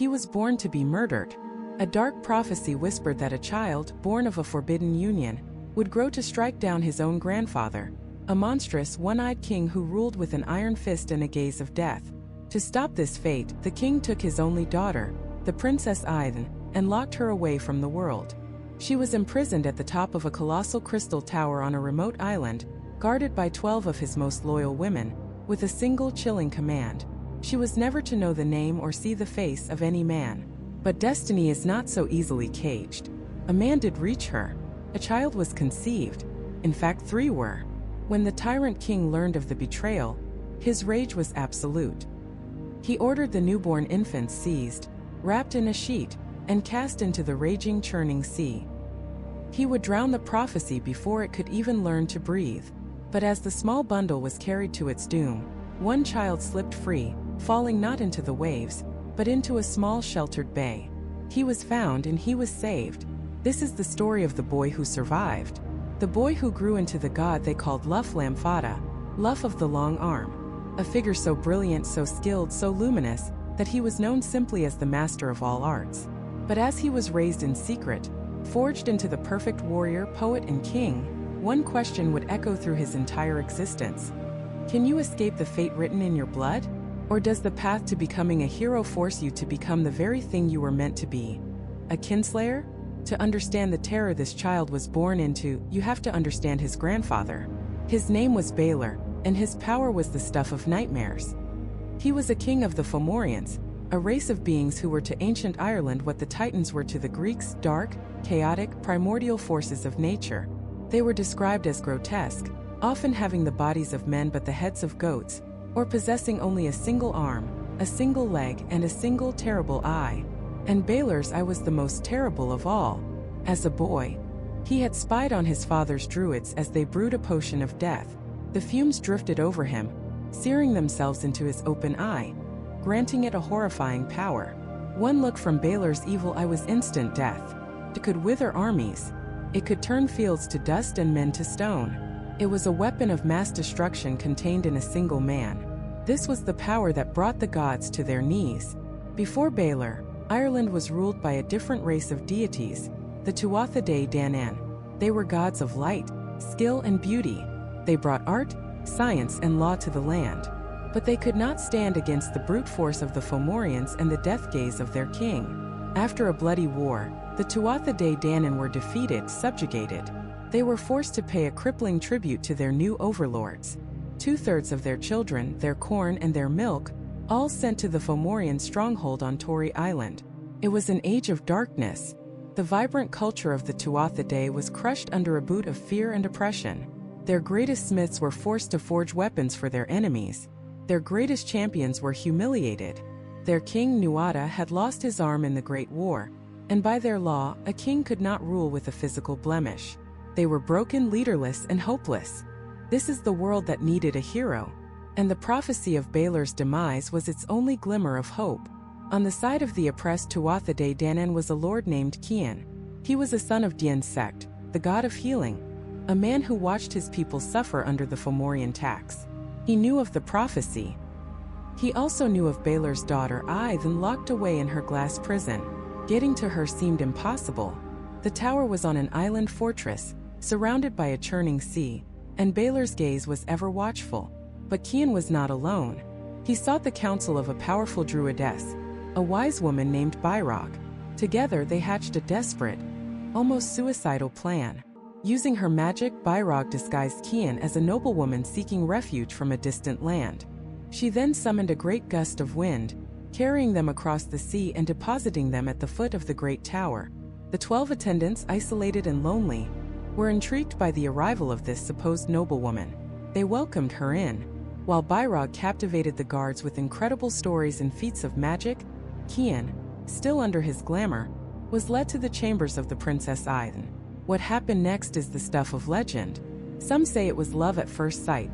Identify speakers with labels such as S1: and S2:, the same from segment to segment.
S1: he was born to be murdered. A dark prophecy whispered that a child, born of a forbidden union, would grow to strike down his own grandfather, a monstrous, one-eyed king who ruled with an iron fist and a gaze of death. To stop this fate, the king took his only daughter, the Princess Aidhen, and locked her away from the world. She was imprisoned at the top of a colossal crystal tower on a remote island, guarded by 12 of his most loyal women, with a single chilling command. She was never to know the name or see the face of any man. But destiny is not so easily caged. A man did reach her. A child was conceived. In fact, 3 were. When the tyrant king learned of the betrayal, his rage was absolute. He ordered the newborn infants seized, wrapped in a sheet, and cast into the raging, churning sea. He would drown the prophecy before it could even learn to breathe. But as the small bundle was carried to its doom, one child slipped free, falling not into the waves, but into a small sheltered bay. He was found and he was saved. This is the story of the boy who survived. The boy who grew into the god they called Lugh Lugh of the long arm. A figure so brilliant, so skilled, so luminous, that he was known simply as the master of all arts. But as he was raised in secret, forged into the perfect warrior, poet, and king, one question would echo through his entire existence. Can you escape the fate written in your blood? Or does the path to becoming a hero force you to become the very thing you were meant to be? A kinslayer? To understand the terror this child was born into, you have to understand his grandfather. His name was Balor, and his power was the stuff of nightmares. He was a king of the Fomorians, a race of beings who were to ancient Ireland what the Titans were to the Greeks, dark, chaotic, primordial forces of nature. They were described as grotesque, often having the bodies of men but the heads of goats, or possessing only a single arm, a single leg, and a single terrible eye. And Balor's eye was the most terrible of all. As a boy, he had spied on his father's druids as they brewed a potion of death. The fumes drifted over him, searing themselves into his open eye, granting it a horrifying power. One look from Balor's evil eye was instant death. It could wither armies. It could turn fields to dust and men to stone. It was a weapon of mass destruction contained in a single man. This was the power that brought the gods to their knees. Before Balor, Ireland was ruled by a different race of deities, the Tuatha Dé Danann. They were gods of light, skill, and beauty. They brought art, science, and law to the land. But they could not stand against the brute force of the Fomorians and the death gaze of their king. After a bloody war, the Tuatha Dé Danann were defeated, subjugated. They were forced to pay a crippling tribute to their new overlords. 2/3 of their children, their corn, and their milk, all sent to the Fomorian stronghold on Tory Island. It was an age of darkness. The vibrant culture of the Tuatha Dé was crushed under a boot of fear and oppression. Their greatest smiths were forced to forge weapons for their enemies. Their greatest champions were humiliated. Their king Nuada had lost his arm in the Great War, and by their law, a king could not rule with a physical blemish. They were broken, leaderless, and hopeless. This is the world that needed a hero, and the prophecy of Balor's demise was its only glimmer of hope. On the side of the oppressed Tuatha Dé Danann was a lord named Cian. He was a son of Dian's sect, the god of healing, a man who watched his people suffer under the Fomorian tax. He knew of the prophecy. He also knew of Balor's daughter Aidhen locked away in her glass prison. Getting to her seemed impossible. The tower was on an island fortress, surrounded by a churning sea, and Balor's gaze was ever watchful. But Cian was not alone. He sought the counsel of a powerful druidess, a wise woman named Balor. Together they hatched a desperate, almost suicidal plan. Using her magic, Balor disguised Cian as a noblewoman seeking refuge from a distant land. She then summoned a great gust of wind, carrying them across the sea and depositing them at the foot of the great tower. The 12 attendants, isolated and lonely, were intrigued by the arrival of this supposed noblewoman. They welcomed her in. While Balor captivated the guards with incredible stories and feats of magic, Cian, still under his glamour, was led to the chambers of the Princess Aidhen. What happened next is the stuff of legend. Some say it was love at first sight,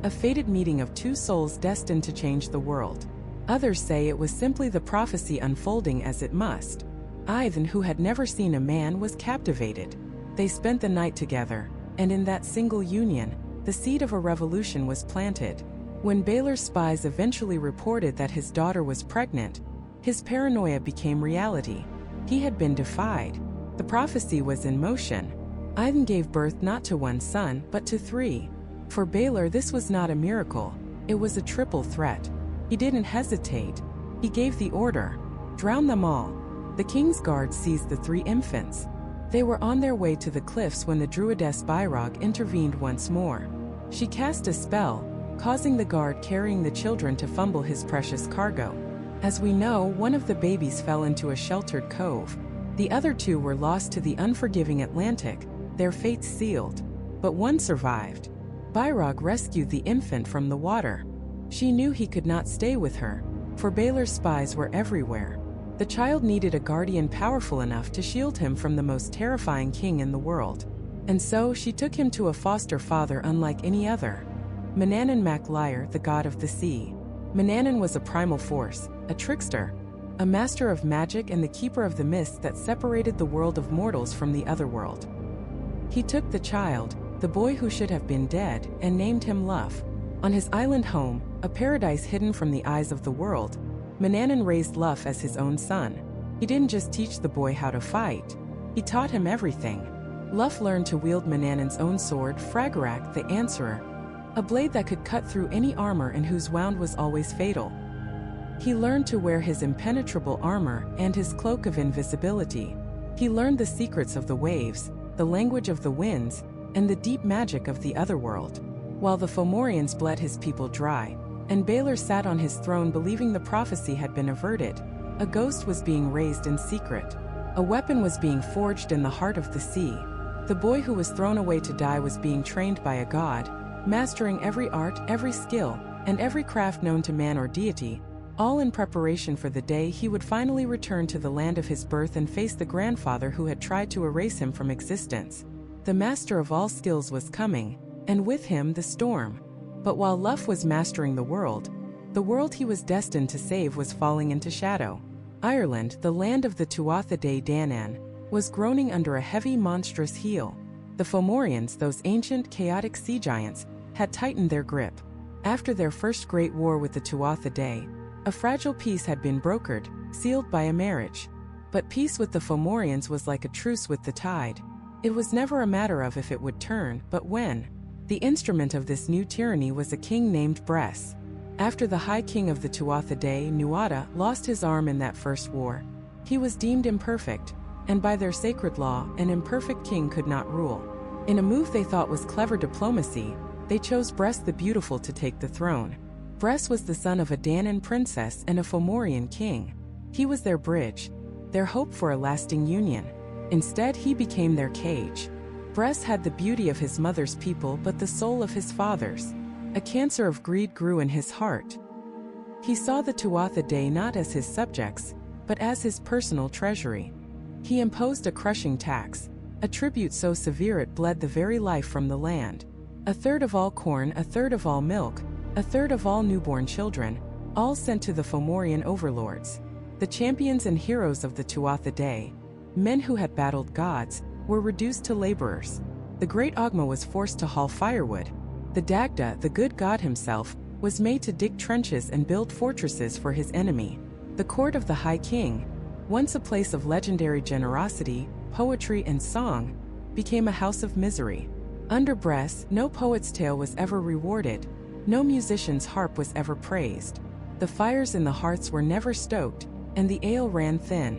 S1: a fated meeting of 2 souls destined to change the world. Others say it was simply the prophecy unfolding as it must. Aidhen, who had never seen a man, was captivated. They spent the night together, and in that single union, the seed of a revolution was planted. When Balor's spies eventually reported that his daughter was pregnant, His paranoia became reality. He had been defied. The prophecy was in motion. Idun gave birth not to one son, but to three. For Balor, this was not a miracle. It was a triple threat. He didn't hesitate. He gave the order. Drown them all. The king's guard seized the three infants. They were on their way to the cliffs when the druidess Balor intervened once more. She cast a spell, causing the guard carrying the children to fumble his precious cargo. As we know, one of the babies fell into a sheltered cove. The other two were lost to the unforgiving Atlantic, their fates sealed. But one survived. Balor rescued the infant from the water. She knew he could not stay with her, for Balor's spies were everywhere. The child needed a guardian powerful enough to shield him from the most terrifying king in the world. And so she took him to a foster father unlike any other. Manannán mac Lir, the god of the sea. Manannán was a primal force, a trickster, a master of magic and the keeper of the mists that separated the world of mortals from the other world. He took the child, the boy who should have been dead, and named him Lugh. On his island home, a paradise hidden from the eyes of the world, Manannán raised Lugh as his own son. He didn't just teach the boy how to fight. He taught him everything. Lugh learned to wield Manannán's own sword, Fragarach the Answerer, a blade that could cut through any armor and whose wound was always fatal. He learned to wear his impenetrable armor and his cloak of invisibility. He learned the secrets of the waves, the language of the winds, and the deep magic of the otherworld. While the Fomorians bled his people dry, and Balor sat on his throne believing the prophecy had been averted, a ghost was being raised in secret. A weapon was being forged in the heart of the sea. The boy who was thrown away to die was being trained by a god, mastering every art, every skill, and every craft known to man or deity, all in preparation for the day he would finally return to the land of his birth and face the grandfather who had tried to erase him from existence. The master of all skills was coming, and with him the storm. But while Lugh was mastering the world he was destined to save was falling into shadow. Ireland, the land of the Tuatha Dé Danann, was groaning under a heavy, monstrous heel. The Fomorians, those ancient, chaotic sea giants, had tightened their grip. After their first great war with the Tuatha Dé, a fragile peace had been brokered, sealed by a marriage. But peace with the Fomorians was like a truce with the tide. It was never a matter of if it would turn, but when. The instrument of this new tyranny was a king named Bress. After the High King of the Tuatha Dé, Nuada, lost his arm in that first war, he was deemed imperfect, and by their sacred law, an imperfect king could not rule. In a move they thought was clever diplomacy, they chose Bress the Beautiful to take the throne. Bress was the son of a Danann princess and a Fomorian king. He was their bridge, their hope for a lasting union. Instead, he became their cage. Bress had the beauty of his mother's people but the soul of his father's. A cancer of greed grew in his heart. He saw the Tuatha Dé not as his subjects, but as his personal treasury. He imposed a crushing tax, a tribute so severe it bled the very life from the land. 1/3 of all corn, 1/3 of all milk, 1/3 of all newborn children, all sent to the Fomorian overlords. The champions and heroes of the Tuatha Dé, men who had battled gods, were reduced to laborers. The great Ogma was forced to haul firewood. The Dagda, the good god himself, was made to dig trenches and build fortresses for his enemy. The court of the High King, once a place of legendary generosity, poetry and song, became a house of misery. Under Bress, no poet's tale was ever rewarded, no musician's harp was ever praised. The fires in the hearths were never stoked, and the ale ran thin.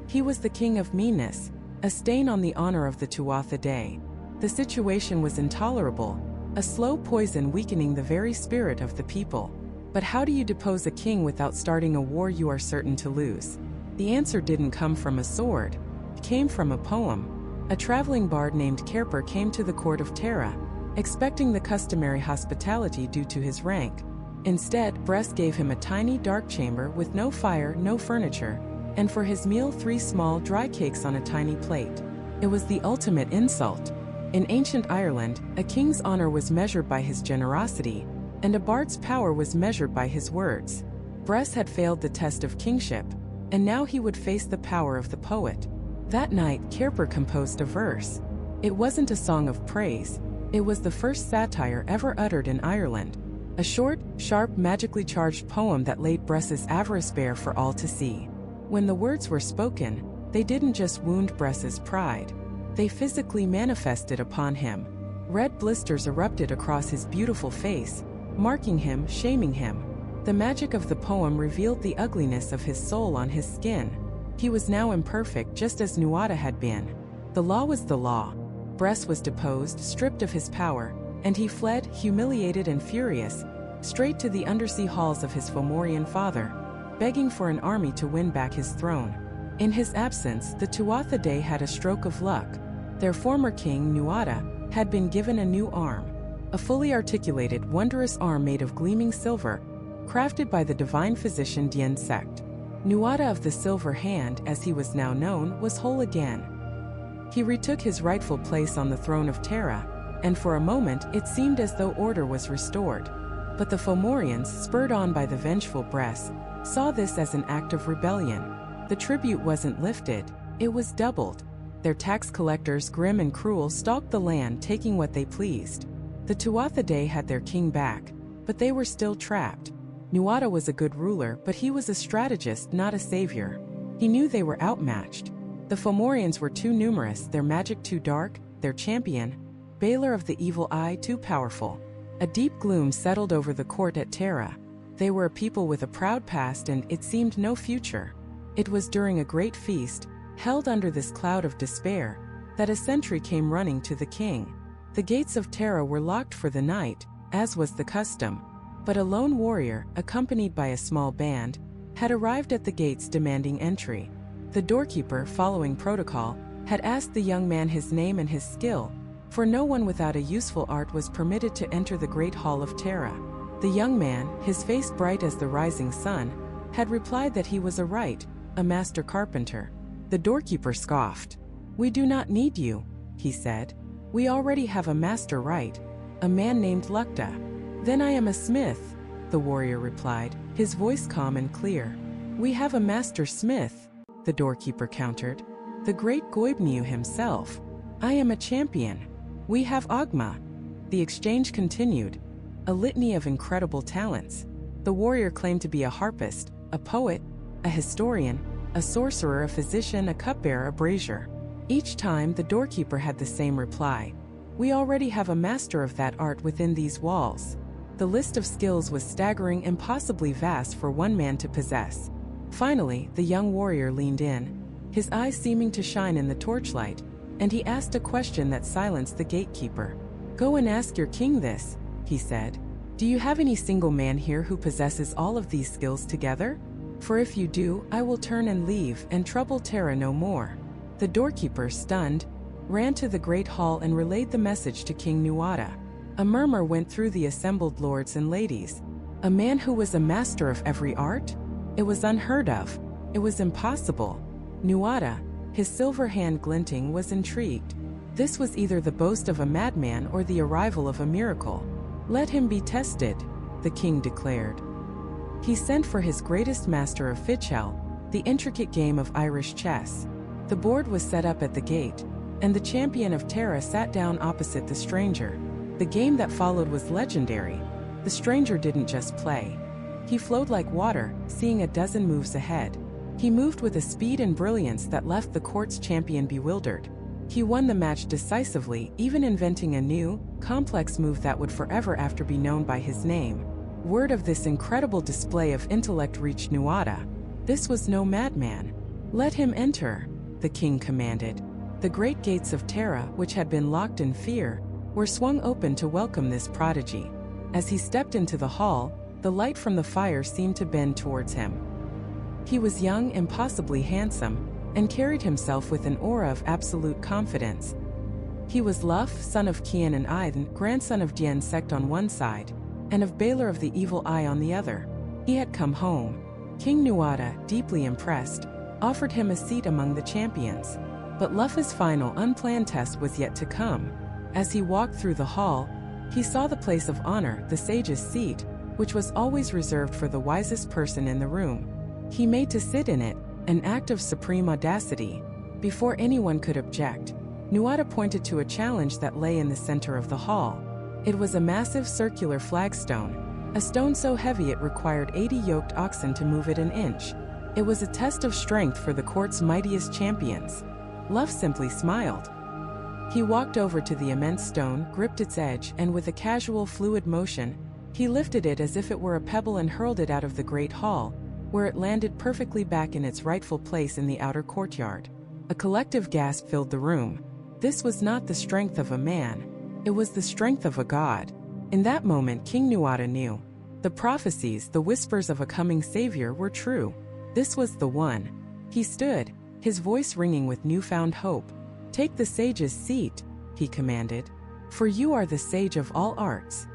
S1: He was the king of meanness, a stain on the honor of the Tuatha Dé. The situation was intolerable, a slow poison weakening the very spirit of the people. But how do you depose a king without starting a war you are certain to lose? The answer didn't come from a sword. It came from a poem. A traveling bard named Kerper came to the court of Tara, expecting the customary hospitality due to his rank. Instead, Bress gave him a tiny dark chamber with no fire, no furniture, and for his meal 3 small dry cakes on a tiny plate. It was the ultimate insult. In ancient Ireland, a king's honor was measured by his generosity, and a bard's power was measured by his words. Bress had failed the test of kingship, and now he would face the power of the poet. That night, Kerper composed a verse. It wasn't a song of praise, it was the first satire ever uttered in Ireland. A short, sharp, magically charged poem that laid Bress's avarice bare for all to see. When the words were spoken, they didn't just wound Bress's pride. They physically manifested upon him. Red blisters erupted across his beautiful face, marking him, shaming him. The magic of the poem revealed the ugliness of his soul on his skin. He was now imperfect, just as Tuatha had been. The law was the law. Bress was deposed, stripped of his power, and he fled, humiliated and furious, straight to the undersea halls of his Fomorian father, begging for an army to win back his throne. In his absence, the Tuatha Dé had a stroke of luck. Their former king, Tuatha, had been given a new arm. A fully articulated, wondrous arm made of gleaming silver, crafted by the divine physician Dien Sect. Tuatha of the Silver Hand, as he was now known, was whole again. He retook his rightful place on the throne of Tara, and for a moment it seemed as though order was restored. But the Fomorians, spurred on by the vengeful Bress, saw this as an act of rebellion. The tribute wasn't lifted, it was doubled. Their tax collectors, grim and cruel, stalked the land, taking what they pleased. The Tuatha Dé had their king back, but they were still trapped. Tuatha was a good ruler, but he was a strategist, not a savior. He knew they were outmatched. The Fomorians were too numerous, their magic too dark, their champion, Balor of the Evil Eye, too powerful. A deep gloom settled over the court at Tara. They were a people with a proud past and, it seemed, no future. It was during a great feast, held under this cloud of despair, that a sentry came running to the king. The gates of Tara were locked for the night, as was the custom. But a lone warrior, accompanied by a small band, had arrived at the gates demanding entry. The doorkeeper, following protocol, had asked the young man his name and his skill, for no one without a useful art was permitted to enter the great hall of Tara. The young man, his face bright as the rising sun, had replied that he was a master carpenter. The doorkeeper scoffed. "We do not need you," he said. "We already have a master right, a man named Lugh." "Then I am a smith," the warrior replied, his voice calm and clear. "We have a master smith," the doorkeeper countered. "The great Goibniu himself. I am a champion. We have Ogma." The exchange continued, a litany of incredible talents. The warrior claimed to be a harpist, a poet, a historian, a sorcerer, a physician, a cupbearer, a brazier. Each time, the doorkeeper had the same reply: "We already have a master of that art within these walls." The list of skills was staggering, impossibly vast for one man to possess. Finally, the young warrior leaned in, his eyes seeming to shine in the torchlight, and he asked a question that silenced the gatekeeper. "Go and ask your king this," he said. "Do you have any single man here who possesses all of these skills together? For if you do, I will turn and leave, and trouble Tara no more." The doorkeeper, stunned, ran to the great hall and relayed the message to King Tuatha. A murmur went through the assembled lords and ladies. A man who was a master of every art? It was unheard of. It was impossible. Tuatha, his silver hand glinting, was intrigued. This was either the boast of a madman or the arrival of a miracle. "Let him be tested," the king declared. He sent for his greatest master of Fichel, the intricate game of Irish chess. The board was set up at the gate, and the champion of Tara sat down opposite the stranger. The game that followed was legendary. The stranger didn't just play. He flowed like water, seeing a dozen moves ahead. He moved with a speed and brilliance that left the court's champion bewildered. He won the match decisively, even inventing a new, complex move that would forever after be known by his name. Word of this incredible display of intellect reached Tuatha. This was no madman. "Let him enter," the king commanded. The great gates of Tara, which had been locked in fear, were swung open to welcome this prodigy. As he stepped into the hall, the light from the fire seemed to bend towards him. He was young, impossibly handsome, and carried himself with an aura of absolute confidence. He was Lugh, son of Cian and Aiden, grandson of Dien Sect on one side, and of Balor of the Evil Eye on the other. He had come home. King Tuatha, deeply impressed, offered him a seat among the champions. But Lugh's final, unplanned test was yet to come. As he walked through the hall, he saw the place of honor, the sage's seat, which was always reserved for the wisest person in the room. He made to sit in it, an act of supreme audacity. Before anyone could object, Tuatha pointed to a challenge that lay in the center of the hall. It was a massive circular flagstone, a stone so heavy it required 80 yoked oxen to move it an inch. It was a test of strength for the court's mightiest champions. Lugh simply smiled. He walked over to the immense stone, gripped its edge, and with a casual, fluid motion, he lifted it as if it were a pebble and hurled it out of the great hall, where it landed perfectly back in its rightful place in the outer courtyard. A collective gasp filled the room. This was not the strength of a man. It was the strength of a god. In that moment, King Tuatha knew. The prophecies, the whispers of a coming savior, were true. This was the one. He stood, his voice ringing with newfound hope. "Take the sage's seat," he commanded, "for you are the sage of all arts."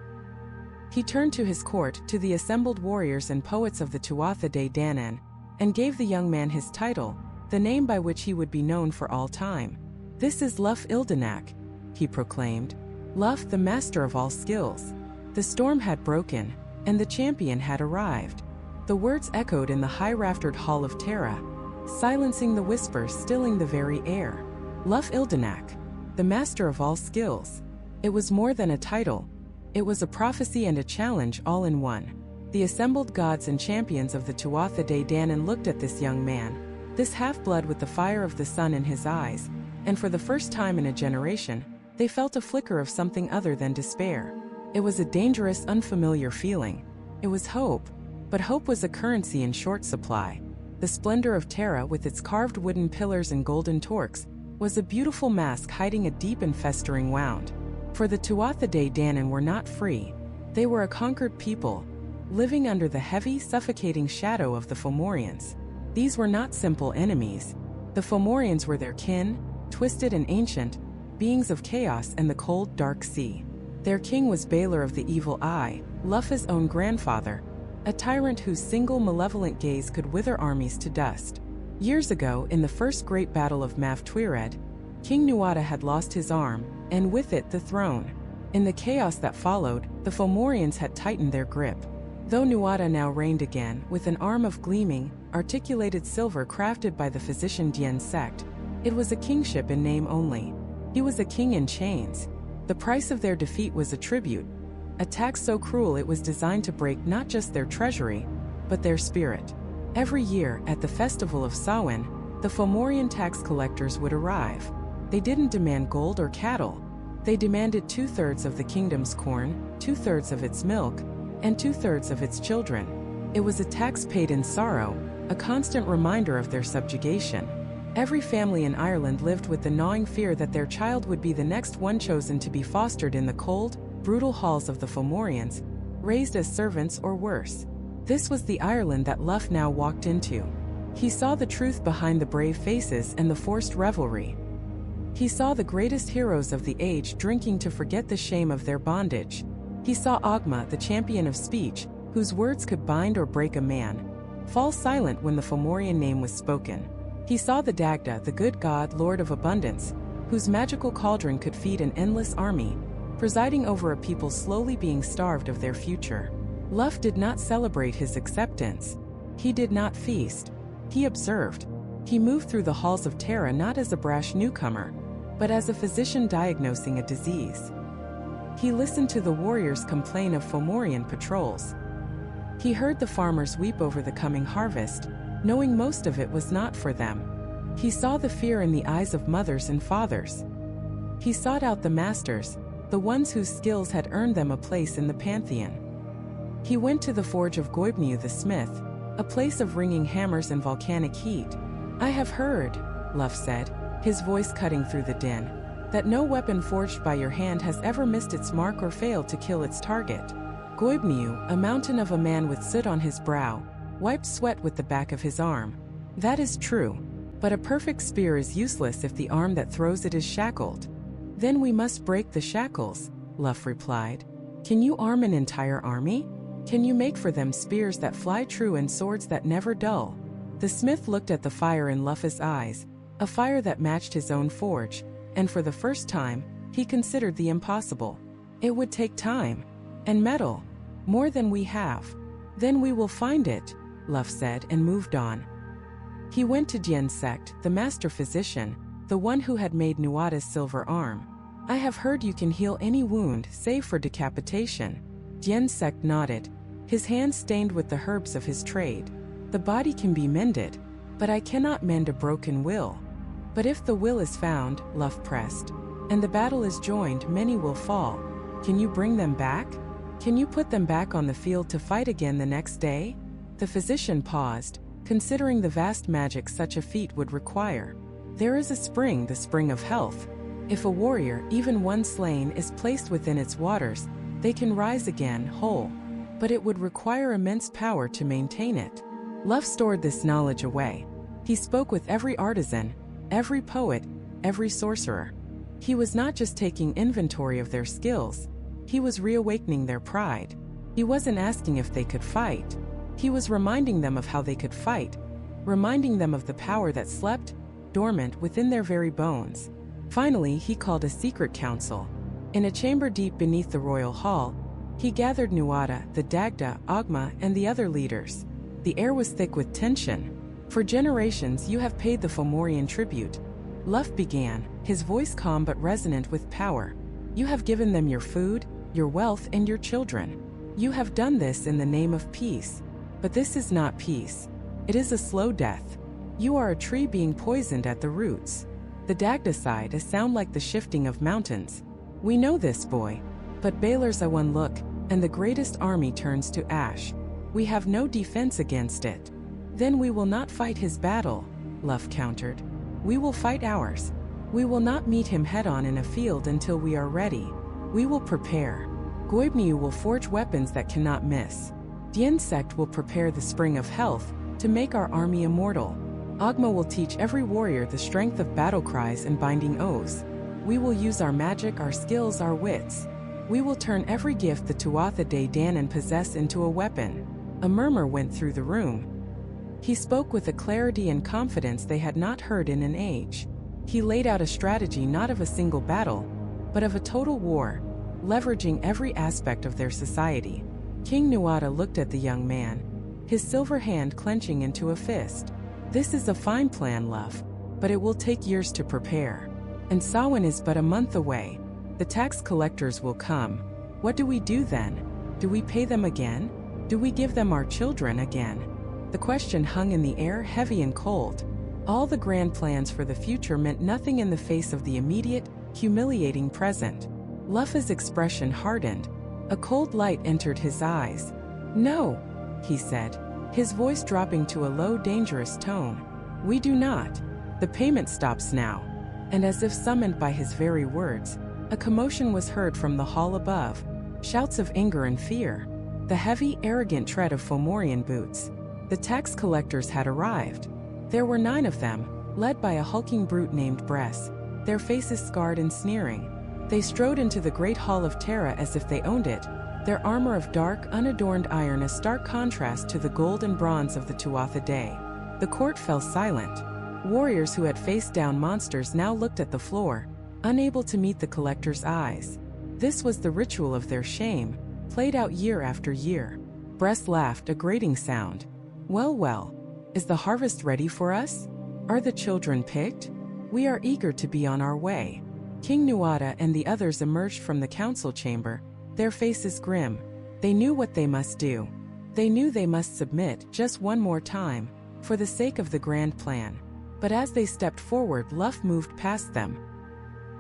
S1: He turned to his court, to the assembled warriors and poets of the Tuatha Dé Danann, and gave the young man his title, the name by which he would be known for all time. "This is Lugh Ildanach," he proclaimed. "Lugh, the master of all skills." The storm had broken, and the champion had arrived. The words echoed in the high-raftered hall of Tara, silencing the whispers, stilling the very air. Lugh Ildanach, the master of all skills. It was more than a title. It was a prophecy and a challenge all in one. The assembled gods and champions of the Tuatha Dé Danann looked at this young man, this half-blood with the fire of the sun in his eyes, and for the first time in a generation, they felt a flicker of something other than despair. It was a dangerous, unfamiliar feeling. It was hope, but hope was a currency in short supply. The splendor of Tara, with its carved wooden pillars and golden torques, was a beautiful mask hiding a deep and festering wound. For the Tuatha Dé Danann were not free. They were a conquered people, living under the heavy, suffocating shadow of the Fomorians. These were not simple enemies. The Fomorians were their kin, twisted and ancient, beings of chaos and the cold, dark sea. Their king was Balor of the Evil Eye, Lugh's own grandfather, a tyrant whose single malevolent gaze could wither armies to dust. Years ago, in the first great battle of Math Tuired, King Tuatha had lost his arm, and with it the throne. In the chaos that followed, the Fomorians had tightened their grip. Though Tuatha now reigned again, with an arm of gleaming, articulated silver crafted by the physician Dien sect, it was a kingship in name only. He was a king in chains. The price of their defeat was a tribute, a tax so cruel it was designed to break not just their treasury, but their spirit. Every year, at the festival of Samhain, the Fomorian tax collectors would arrive. They didn't demand gold or cattle. They demanded 2/3 of the kingdom's corn, 2/3 of its milk, and 2/3 of its children. It was a tax paid in sorrow, a constant reminder of their subjugation. Every family in Ireland lived with the gnawing fear that their child would be the next one chosen to be fostered in the cold, brutal halls of the Fomorians, raised as servants or worse. This was the Ireland that Lugh now walked into. He saw the truth behind the brave faces and the forced revelry. He saw the greatest heroes of the age drinking to forget the shame of their bondage. He saw Ogma, the champion of speech, whose words could bind or break a man, fall silent when the Fomorian name was spoken. He saw the Dagda, the good god, lord of abundance, whose magical cauldron could feed an endless army, presiding over a people slowly being starved of their future. Lugh did not celebrate his acceptance. He did not feast. He observed. He moved through the halls of Tara not as a brash newcomer, but as a physician diagnosing a disease. He listened to the warriors complain of Fomorian patrols. He heard the farmers weep over the coming harvest, knowing most of it was not for them. He saw the fear in the eyes of mothers and fathers. He sought out the masters, the ones whose skills had earned them a place in the pantheon. He went to the forge of Goibniu the smith, a place of ringing hammers and volcanic heat. "I have heard," Lugh said, his voice cutting through the din, "that no weapon forged by your hand has ever missed its mark or failed to kill its target." Goibniu, a mountain of a man with soot on his brow, wiped sweat with the back of his arm. "That is true, but a perfect spear is useless if the arm that throws it is shackled." "Then we must break the shackles," Lugh replied. "Can you arm an entire army? Can you make for them spears that fly true and swords that never dull?" The smith looked at the fire in Lugh's eyes, a fire that matched his own forge, and for the first time, he considered the impossible. "It would take time. And metal. More than we have." "Then we will find it," Lugh said and moved on. He went to Dien sect, the master physician, the one who had made Tuatha's silver arm. "I have heard you can heal any wound, save for decapitation." Dien sect nodded. his hands stained with the herbs of his trade. The body can be mended, but I cannot mend a broken will. But if the will is found, Lugh pressed, and the battle is joined, many will fall. Can you bring them back? Can you put them back on the field to fight again the next day? The physician paused, considering the vast magic such a feat would require. There is a spring, the spring of health. If a warrior, even one slain, is placed within its waters, they can rise again, whole. But it would require immense power to maintain it. Lugh stored this knowledge away. He spoke with every artisan, every poet, every sorcerer. He was not just taking inventory of their skills, he was reawakening their pride. He wasn't asking if they could fight. He was reminding them of how they could fight, reminding them of the power that slept dormant within their very bones. Finally, he called a secret council. In a chamber deep beneath the royal hall, he gathered Tuatha Dé Danann, Ogma, and the other leaders. The air was thick with tension. For generations you have paid the Fomorian tribute. Lugh began, his voice calm but resonant with power. You have given them your food, your wealth, and your children. You have done this in the name of peace. But this is not peace. It is a slow death. You are a tree being poisoned at the roots. The Dagda sighed, a sound like the shifting of mountains. We know this, boy. But Balor's a one look, and the greatest army turns to ash. We have no defense against it. Then we will not fight his battle, Lugh countered. We will fight ours. We will not meet him head-on in a field until we are ready. We will prepare. Goibniu will forge weapons that cannot miss. The insect will prepare the spring of health to make our army immortal. Ogma will teach every warrior the strength of battle cries and binding oaths. We will use our magic, our skills, our wits. We will turn every gift the Tuatha Dé Danann possess into a weapon. A murmur went through the room. He spoke with a clarity and confidence they had not heard in an age. He laid out a strategy not of a single battle, but of a total war, leveraging every aspect of their society. King Tuatha looked at the young man, his silver hand clenching into a fist. This is a fine plan, Lugh, but it will take years to prepare. And Samhain is but a month away. The tax collectors will come. What do we do then? Do we pay them again? Do we give them our children again? The question hung in the air, heavy and cold. All the grand plans for the future meant nothing in the face of the immediate, humiliating present. Lugh's expression hardened. A cold light entered his eyes. No, he said, his voice dropping to a low, dangerous tone. We do not. The payment stops now. And as if summoned by his very words, a commotion was heard from the hall above. Shouts of anger and fear. The heavy, arrogant tread of Fomorian boots. The tax collectors had arrived. There were 9 of them, led by a hulking brute named Bress, their faces scarred and sneering. They strode into the great hall of Terra as if they owned it, their armor of dark, unadorned iron a stark contrast to the gold and bronze of the Tuatha Dé. The court fell silent. Warriors who had faced down monsters now looked at the floor, unable to meet the collector's eyes. This was the ritual of their shame, played out year after year. Bress laughed, a grating sound. Well, well. Is the harvest ready for us? Are the children picked? We are eager to be on our way. King Tuatha and the others emerged from the council chamber, their faces grim. They knew what they must do. They knew they must submit just one more time, for the sake of the grand plan. But as they stepped forward, Lugh moved past them.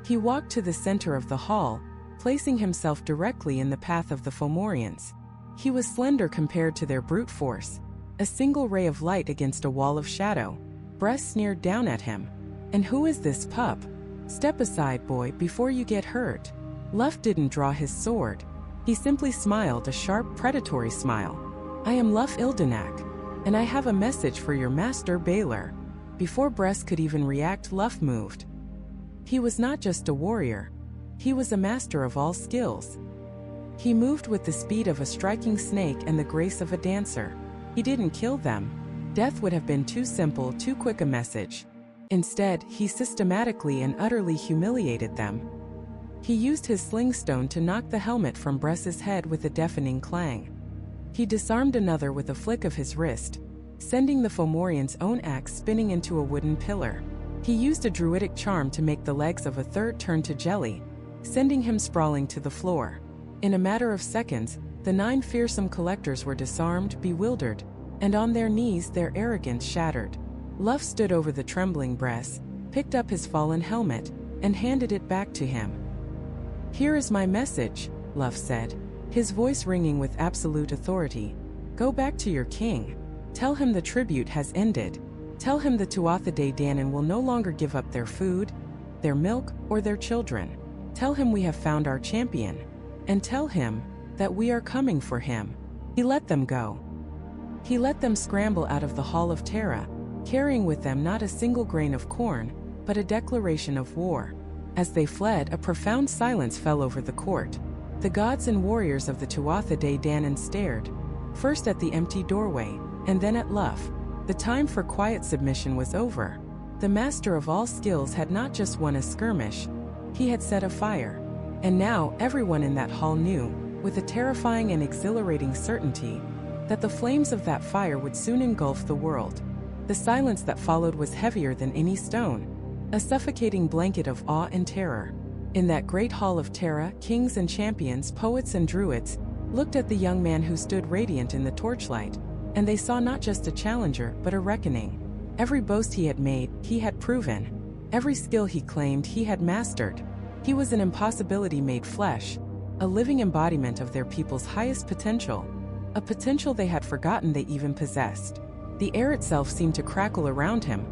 S1: He walked to the center of the hall, placing himself directly in the path of the Fomorians. He was slender compared to their brute force, a single ray of light against a wall of shadow. Bress sneered down at him. And who is this pup? Step aside, boy, before you get hurt. Lugh didn't draw his sword. He simply smiled, a sharp, predatory smile. I am Lugh Ildanach, and I have a message for your master Balor. Before Bress could even react, Lugh moved. He was not just a warrior. He was a master of all skills. He moved with the speed of a striking snake and the grace of a dancer. He didn't kill them. Death would have been too simple, too quick a message. Instead, he systematically and utterly humiliated them. He used his sling stone to knock the helmet from Bress's head with a deafening clang. He disarmed another with a flick of his wrist, sending the Fomorian's own axe spinning into a wooden pillar. He used a druidic charm to make the legs of a third turn to jelly, sending him sprawling to the floor. In a matter of seconds, The 9 fearsome collectors were disarmed, bewildered, and on their knees, their arrogance shattered. Lugh stood over the trembling Bress, picked up his fallen helmet, and handed it back to him. "Here is my message," Lugh said, his voice ringing with absolute authority. "Go back to your king. Tell him the tribute has ended. Tell him the Tuatha Dé Danann will no longer give up their food, their milk, or their children. Tell him we have found our champion. And tell him that we are coming for him." He let them go. He let them scramble out of the Hall of Terra, carrying with them not a single grain of corn, but a declaration of war. As they fled, a profound silence fell over the court. The gods and warriors of the Tuatha Dé Danann stared, first at the empty doorway, and then at Lugh. The time for quiet submission was over. The master of all skills had not just won a skirmish, he had set a fire. And now, everyone in that hall knew, with a terrifying and exhilarating certainty, that the flames of that fire would soon engulf the world. The silence that followed was heavier than any stone, a suffocating blanket of awe and terror. In that great hall of Terra, kings and champions, poets and druids, looked at the young man who stood radiant in the torchlight, and they saw not just a challenger, but a reckoning. Every boast he had made, he had proven. Every skill he claimed, he had mastered. He was an impossibility made flesh, a living embodiment of their people's highest potential, a potential they had forgotten they even possessed. The air itself seemed to crackle around him,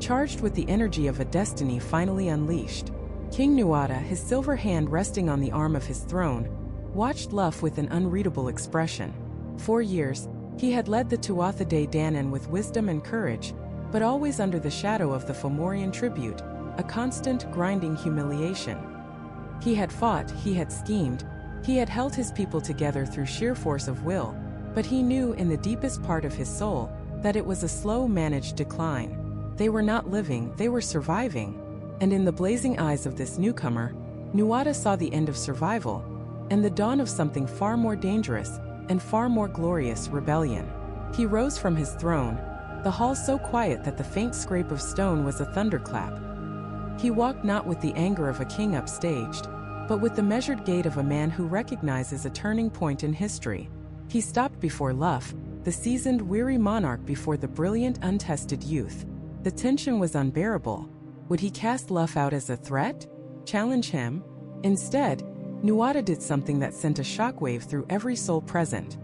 S1: charged with the energy of a destiny finally unleashed. King Nuada, his silver hand resting on the arm of his throne, watched Lugh with an unreadable expression. 4 years, he had led the Tuatha Dé Danann with wisdom and courage, but always under the shadow of the Fomorian tribute, a constant, grinding humiliation. He had fought, he had schemed, he had held his people together through sheer force of will, but he knew in the deepest part of his soul that it was a slow, managed decline. They were not living, they were surviving. And in the blazing eyes of this newcomer, Nuada saw the end of survival, and the dawn of something far more dangerous and far more glorious: rebellion. He rose from his throne, the hall so quiet that the faint scrape of stone was a thunderclap. He walked not with the anger of a king upstaged, but with the measured gait of a man who recognizes a turning point in history. He stopped before Lugh, the seasoned, weary monarch before the brilliant, untested youth. The tension was unbearable. Would he cast Lugh out as a threat? Challenge him? Instead, Nuada did something that sent a shockwave through every soul present.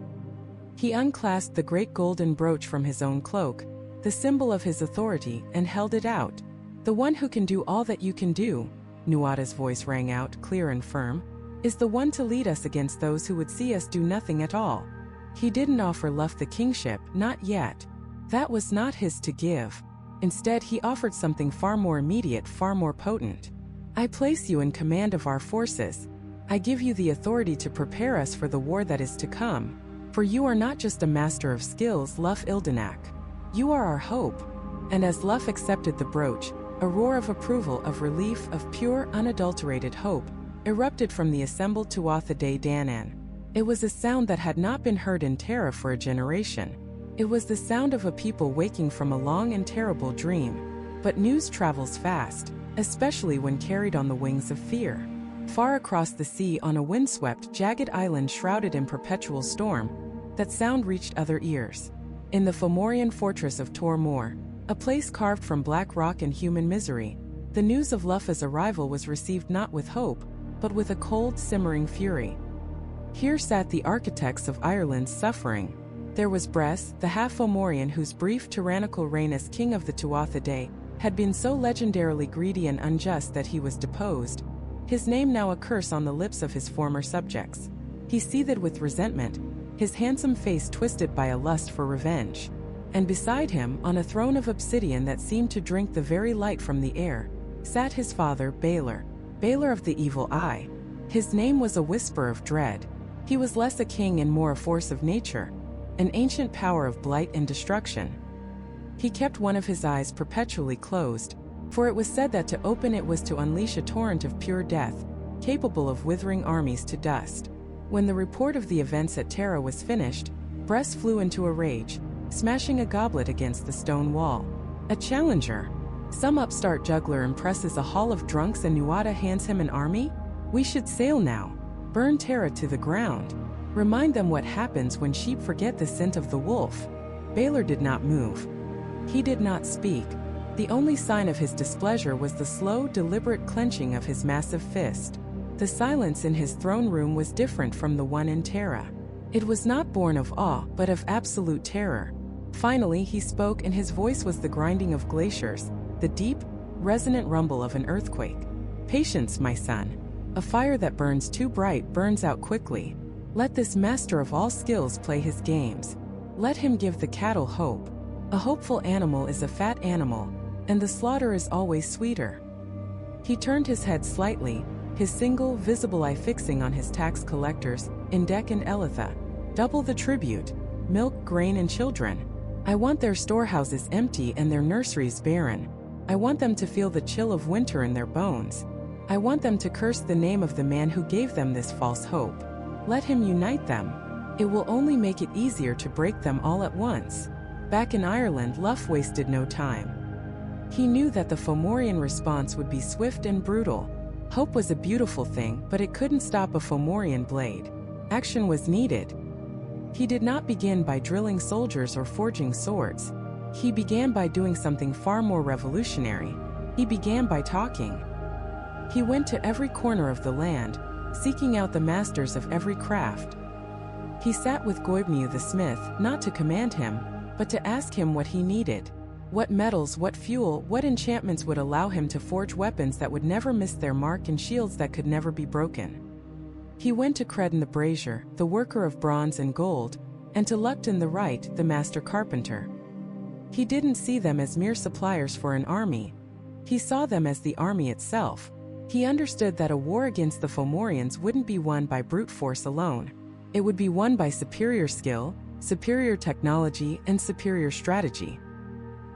S1: He unclasped the great golden brooch from his own cloak, the symbol of his authority, and held it out. "The one who can do all that you can do," Nuada's voice rang out, clear and firm, "is the one to lead us against those who would see us do nothing at all." He didn't offer Lugh the kingship, not yet. That was not his to give. Instead, he offered something far more immediate, far more potent. "I place you in command of our forces. I give you the authority to prepare us for the war that is to come. For you are not just a master of skills, Lugh Ildanach. You are our hope." And as Lugh accepted the brooch, a roar of approval, of relief, of pure, unadulterated hope erupted from the assembled Tuatha Dé Danann. It was a sound that had not been heard in Terra for a generation. It was the sound of a people waking from a long and terrible dream. But news travels fast, especially when carried on the wings of fear. Far across the sea, on a windswept, jagged island shrouded in perpetual storm, that sound reached other ears. In the Fomorian fortress of Tor Mor, a place carved from black rock and human misery, the news of Lugh's arrival was received not with hope, but with a cold, simmering fury. Here sat the architects of Ireland's suffering. There was Bress, the half-Fomorian whose brief tyrannical reign as king of the Tuatha Dé had been so legendarily greedy and unjust that he was deposed, his name now a curse on the lips of his former subjects. He seethed with resentment, his handsome face twisted by a lust for revenge. And beside him, on a throne of obsidian that seemed to drink the very light from the air, sat his father, Balor, Balor of the Evil Eye. His name was a whisper of dread. He was less a king and more a force of nature, an ancient power of blight and destruction. He kept one of his eyes perpetually closed, for it was said that to open it was to unleash a torrent of pure death, capable of withering armies to dust. When the report of the events at Terra was finished, Bress flew into a rage, smashing a goblet against the stone wall. A challenger? Some upstart juggler impresses a hall of drunks and Nuada hands him an army? We should sail now. Burn Terra to the ground. Remind them what happens when sheep forget the scent of the wolf." Balor did not move. He did not speak. The only sign of his displeasure was the slow, deliberate clenching of his massive fist. The silence in his throne room was different from the one in Tara. It was not born of awe, but of absolute terror. Finally, he spoke, and his voice was the grinding of glaciers, the deep, resonant rumble of an earthquake. "Patience, my son. A fire that burns too bright burns out quickly. Let this master of all skills play his games. Let him give the cattle hope. A hopeful animal is a fat animal, and the slaughter is always sweeter." He turned his head slightly, his single, visible eye fixing on his tax collectors, Indek and Elitha. "Double the tribute, milk, grain, and children. I want their storehouses empty and their nurseries barren. I want them to feel the chill of winter in their bones. I want them to curse the name of the man who gave them this false hope. Let him unite them. It will only make it easier to break them all at once." Back in Ireland, Lugh wasted no time. He knew that the Fomorian response would be swift and brutal. Hope was a beautiful thing, but it couldn't stop a Fomorian blade. Action was needed. He did not begin by drilling soldiers or forging swords. He began by doing something far more revolutionary. He began by talking. He went to every corner of the land, seeking out the masters of every craft. He sat with Goibniu the smith, not to command him, but to ask him what he needed. What metals, what fuel, what enchantments would allow him to forge weapons that would never miss their mark and shields that could never be broken. He went to Credon the brazier, the worker of bronze and gold, and to Lugh the Right, the master carpenter. He didn't see them as mere suppliers for an army. He saw them as the army itself. He understood that a war against the Fomorians wouldn't be won by brute force alone. It would be won by superior skill, superior technology, and superior strategy.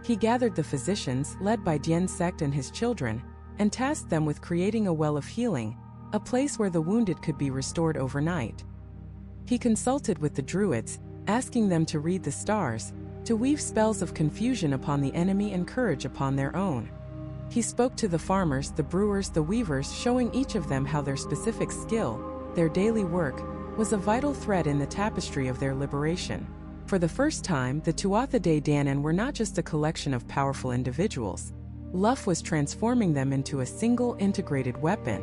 S1: He gathered the physicians, led by Dien Sect and his children, and tasked them with creating a well of healing, a place where the wounded could be restored overnight. He consulted with the druids, asking them to read the stars, to weave spells of confusion upon the enemy and courage upon their own. He spoke to the farmers, the brewers, the weavers, showing each of them how their specific skill, their daily work, was a vital thread in the tapestry of their liberation. For the first time, the Tuatha Dé Danann were not just a collection of powerful individuals. Lugh was transforming them into a single, integrated weapon.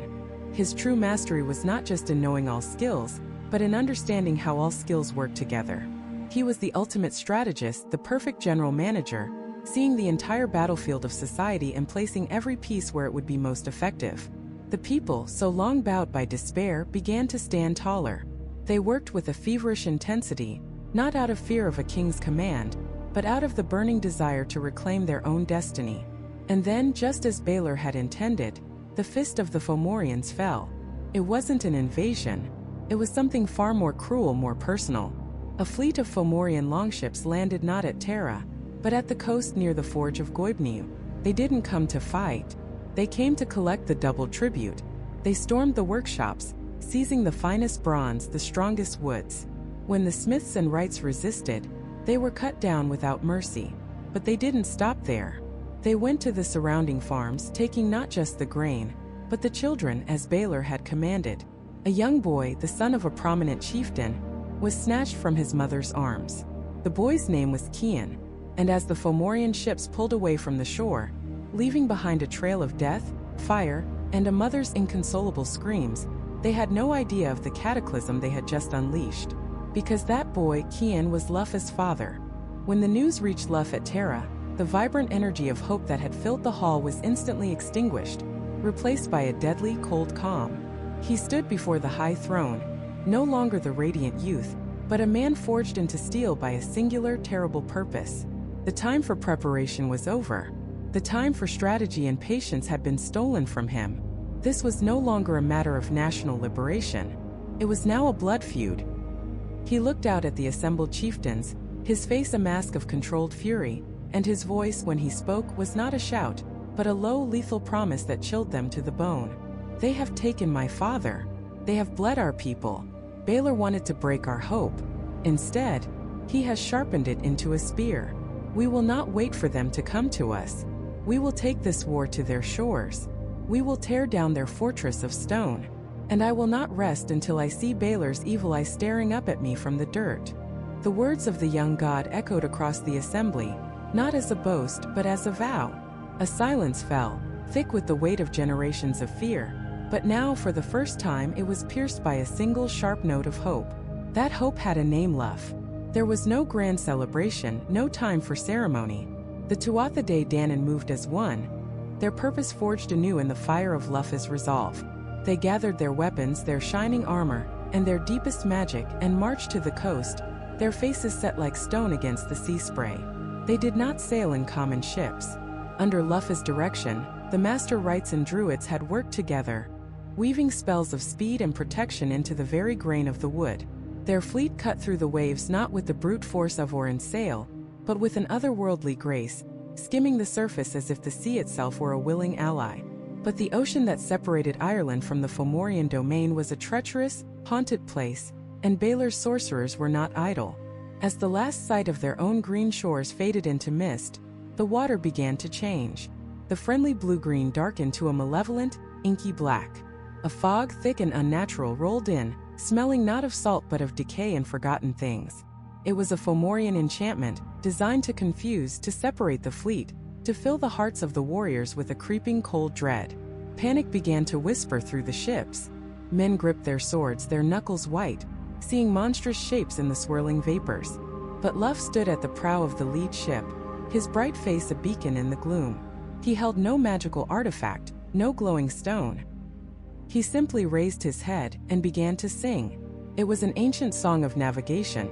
S1: His true mastery was not just in knowing all skills, but in understanding how all skills work together. He was the ultimate strategist, the perfect general manager, seeing the entire battlefield of society and placing every piece where it would be most effective. The people, so long bowed by despair, began to stand taller. They worked with a feverish intensity, not out of fear of a king's command, but out of the burning desire to reclaim their own destiny. And then, just as Balor had intended, the fist of the Fomorians fell. It wasn't an invasion. It was something far more cruel, more personal. A fleet of Fomorian longships landed not at Tara, but at the coast near the forge of Goibniu. They didn't come to fight. They came to collect the double tribute. They stormed the workshops, seizing the finest bronze, the strongest woods. When the smiths and wrights resisted, they were cut down without mercy. But they didn't stop there. They went to the surrounding farms, taking not just the grain, but the children, as Balor had commanded. A young boy, the son of a prominent chieftain, was snatched from his mother's arms. The boy's name was Cian, and as the Fomorian ships pulled away from the shore, leaving behind a trail of death, fire, and a mother's inconsolable screams, they had no idea of the cataclysm they had just unleashed. Because that boy, Cian, was Lugh's father. When the news reached Lugh at Tara, the vibrant energy of hope that had filled the hall was instantly extinguished, replaced by a deadly, cold calm. He stood before the high throne, no longer the radiant youth, but a man forged into steel by a singular, terrible purpose. The time for preparation was over. The time for strategy and patience had been stolen from him. This was no longer a matter of national liberation. It was now a blood feud. He looked out at the assembled chieftains, his face a mask of controlled fury, and his voice, when he spoke, was not a shout, but a low, lethal promise that chilled them to the bone. They have taken my father. They have bled our people. Balor wanted to break our hope. Instead, he has sharpened it into a spear. We will not wait for them to come to us. We will take this war to their shores. We will tear down their fortress of stone. and I will not rest until I see Balor's evil eye staring up at me from the dirt." The words of the young god echoed across the assembly, not as a boast but as a vow. A silence fell, thick with the weight of generations of fear, but now for the first time it was pierced by a single sharp note of hope. That hope had a name: Lugh. There was no grand celebration, no time for ceremony. The Tuatha Dé Danann moved as one, their purpose forged anew in the fire of Lugh's resolve. They gathered their weapons, their shining armor, and their deepest magic, and marched to the coast, their faces set like stone against the sea spray. They did not sail in common ships. Under Lugh's direction, the master rites and druids had worked together, weaving spells of speed and protection into the very grain of the wood. Their fleet cut through the waves not with the brute force of oar and sail, but with an otherworldly grace, skimming the surface as if the sea itself were a willing ally. But the ocean that separated Ireland from the Fomorian domain was a treacherous, haunted place, and Balor's sorcerers were not idle. As the last sight of their own green shores faded into mist, the water began to change. The friendly blue-green darkened to a malevolent, inky black. A fog, thick and unnatural, rolled in, smelling not of salt but of decay and forgotten things. It was a Fomorian enchantment, designed to confuse, to separate the fleet, to fill the hearts of the warriors with a creeping cold dread. Panic began to whisper through the ships. Men gripped their swords, their knuckles white, seeing monstrous shapes in the swirling vapors. But Lugh stood at the prow of the lead ship, his bright face a beacon in the gloom. He held no magical artifact, no glowing stone. He simply raised his head and began to sing. It was an ancient song of navigation,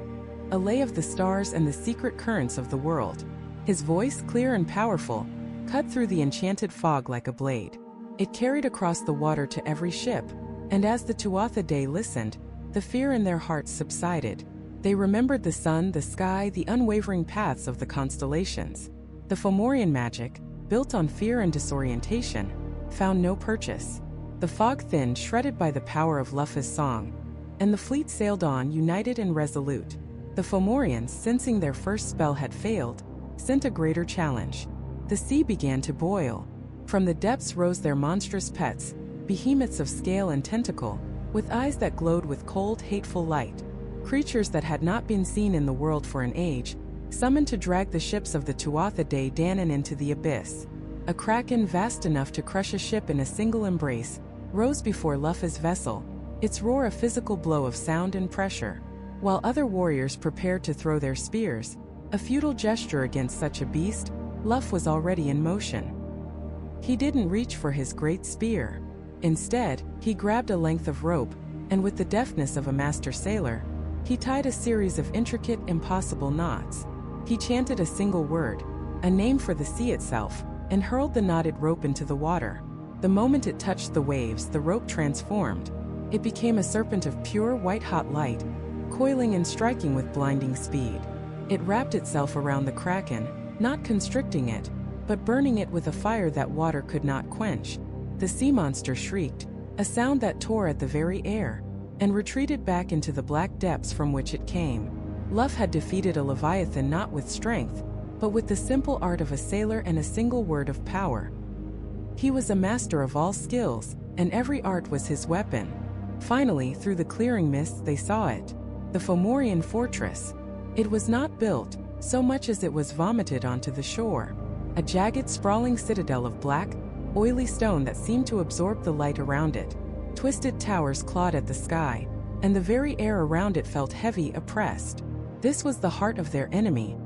S1: a lay of the stars and the secret currents of the world. His voice, clear and powerful, cut through the enchanted fog like a blade. It carried across the water to every ship, and as the Tuatha Dé listened, the fear in their hearts subsided. They remembered the sun, the sky, the unwavering paths of the constellations. The Fomorian magic, built on fear and disorientation, found no purchase. The fog thinned, shredded by the power of Lugh's song, and the fleet sailed on, united and resolute. The Fomorians, sensing their first spell had failed, sent a greater challenge. The sea began to boil. From the depths rose their monstrous pets, behemoths of scale and tentacle, with eyes that glowed with cold, hateful light. Creatures that had not been seen in the world for an age, summoned to drag the ships of the Tuatha Dé Danann into the abyss. A kraken vast enough to crush a ship in a single embrace rose before Lugh's vessel, its roar a physical blow of sound and pressure. While other warriors prepared to throw their spears, a futile gesture against such a beast, Lugh was already in motion. He didn't reach for his great spear. Instead, he grabbed a length of rope, and with the deftness of a master sailor, he tied a series of intricate, impossible knots. He chanted a single word, a name for the sea itself, and hurled the knotted rope into the water. The moment it touched the waves, the rope transformed. It became a serpent of pure, white-hot light, coiling and striking with blinding speed. It wrapped itself around the kraken, not constricting it, but burning it with a fire that water could not quench. The sea monster shrieked, a sound that tore at the very air, and retreated back into the black depths from which it came. Lugh had defeated a leviathan not with strength, but with the simple art of a sailor and a single word of power. He was a master of all skills, and every art was his weapon. Finally, through the clearing mists they saw it. The Fomorian fortress. It was not built, so much as it was vomited onto the shore. A jagged, sprawling citadel of black, oily stone that seemed to absorb the light around it. Twisted towers clawed at the sky, and the very air around it felt heavy, oppressed. This was the heart of their enemy,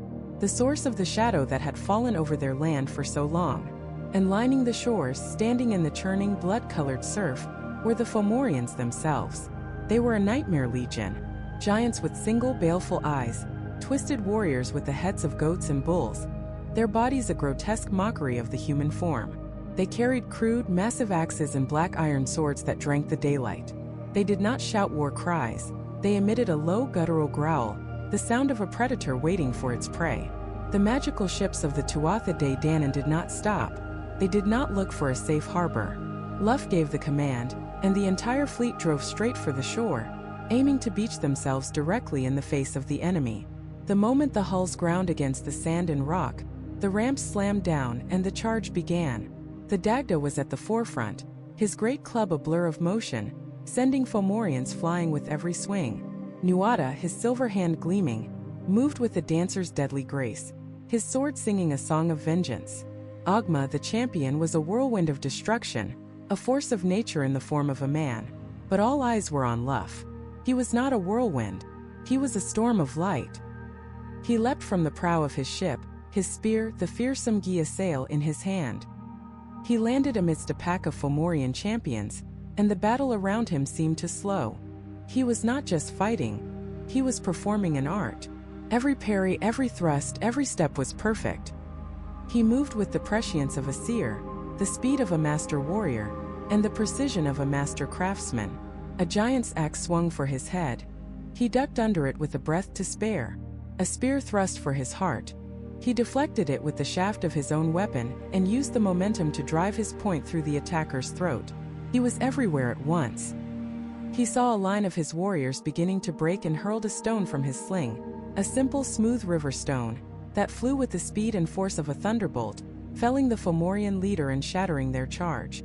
S1: the source of the shadow that had fallen over their land for so long. And lining the shores, standing in the churning, blood-colored surf, were the Fomorians themselves. They were a nightmare legion, giants with single, baleful eyes, twisted warriors with the heads of goats and bulls, their bodies a grotesque mockery of the human form. They carried crude, massive axes and black iron swords that drank the daylight. They did not shout war cries. They emitted a low, guttural growl, the sound of a predator waiting for its prey. The magical ships of the Tuatha Dé Danann did not stop. They did not look for a safe harbor. Lugh gave the command, and the entire fleet drove straight for the shore, aiming to beach themselves directly in the face of the enemy. The moment the hulls ground against the sand and rock, the ramps slammed down and the charge began. The Dagda was at the forefront, his great club a blur of motion, sending Fomorians flying with every swing. Tuatha, his silver hand gleaming, moved with the dancer's deadly grace, his sword singing a song of vengeance. Ogma, the champion, was a whirlwind of destruction, a force of nature in the form of a man. But all eyes were on Lugh. He was not a whirlwind. He was a storm of light. He leapt from the prow of his ship, his spear, the fearsome Gia sail, in his hand. He landed amidst a pack of Fomorian champions, and the battle around him seemed to slow. He was not just fighting. He was performing an art. Every parry, every thrust, every step was perfect. He moved with the prescience of a seer, the speed of a master warrior, and the precision of a master craftsman. A giant's axe swung for his head. He ducked under it with a breath to spare. A spear thrust for his heart. He deflected it with the shaft of his own weapon and used the momentum to drive his point through the attacker's throat. He was everywhere at once. He saw a line of his warriors beginning to break and hurled a stone from his sling, a simple, smooth river stone that flew with the speed and force of a thunderbolt, felling the Fomorian leader and shattering their charge.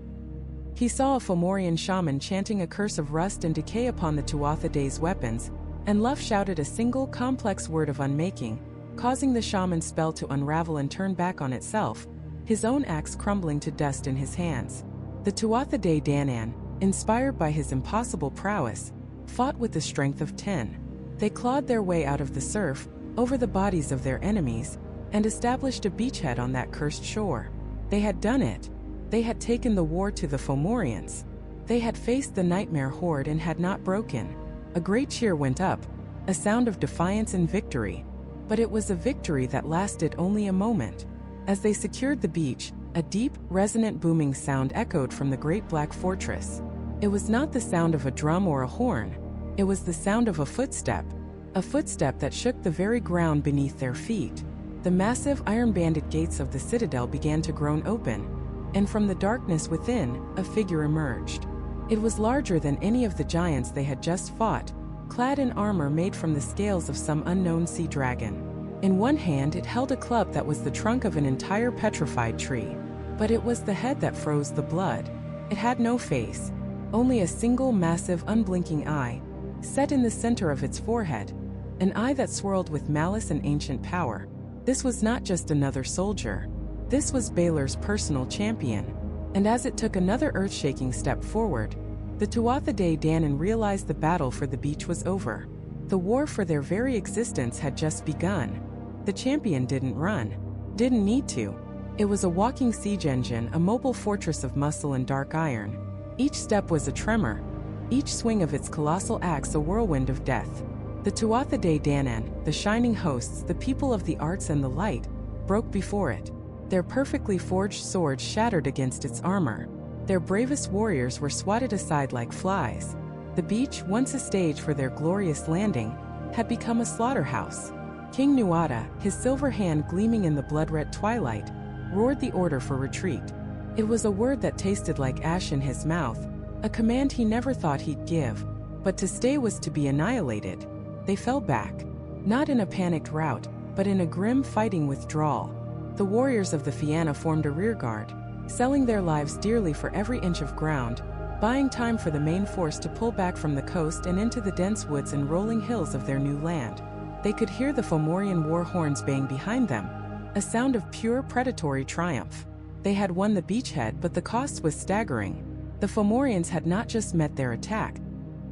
S1: He saw a Fomorian shaman chanting a curse of rust and decay upon the Tuatha Dé's weapons, and Lugh shouted a single complex word of unmaking, causing the shaman's spell to unravel and turn back on itself, his own axe crumbling to dust in his hands. The Tuatha Dé Danann, inspired by his impossible prowess, fought with the strength of 10. They clawed their way out of the surf, over the bodies of their enemies, and established a beachhead on that cursed shore. They had done it. They had taken the war to the Fomorians. They had faced the nightmare horde and had not broken. A great cheer went up, a sound of defiance and victory. But it was a victory that lasted only a moment. As they secured the beach, a deep, resonant booming sound echoed from the great black fortress. It was not the sound of a drum or a horn. It was the sound of a footstep that shook the very ground beneath their feet. The massive iron-banded gates of the citadel began to groan open, and from the darkness within, a figure emerged. It was larger than any of the giants they had just fought, clad in armor made from the scales of some unknown sea dragon. In one hand it held a club that was the trunk of an entire petrified tree. But it was the head that froze the blood. It had no face, only a single massive unblinking eye, set in the center of its forehead, an eye that swirled with malice and ancient power. This was not just another soldier. This was Balor's personal champion. And as it took another earth-shaking step forward, the Tuatha Dé Danann realized the battle for the beach was over. The war for their very existence had just begun. The champion didn't run. Didn't need to. It was a walking siege engine, a mobile fortress of muscle and dark iron. Each step was a tremor. Each swing of its colossal axe a whirlwind of death. The Tuatha Dé Danann, the shining hosts, the people of the arts and the light, broke before it. Their perfectly forged swords shattered against its armor. Their bravest warriors were swatted aside like flies. The beach, once a stage for their glorious landing, had become a slaughterhouse. King Tuatha, his silver hand gleaming in the blood-red twilight, roared the order for retreat. It was a word that tasted like ash in his mouth, a command he never thought he'd give. But to stay was to be annihilated. They fell back, not in a panicked rout, but in a grim fighting withdrawal. The warriors of the Fianna formed a rearguard, selling their lives dearly for every inch of ground, buying time for the main force to pull back from the coast and into the dense woods and rolling hills of their new land. They could hear the Fomorian war horns baying behind them, a sound of pure predatory triumph. They had won the beachhead, but the cost was staggering. The Fomorians had not just met their attack,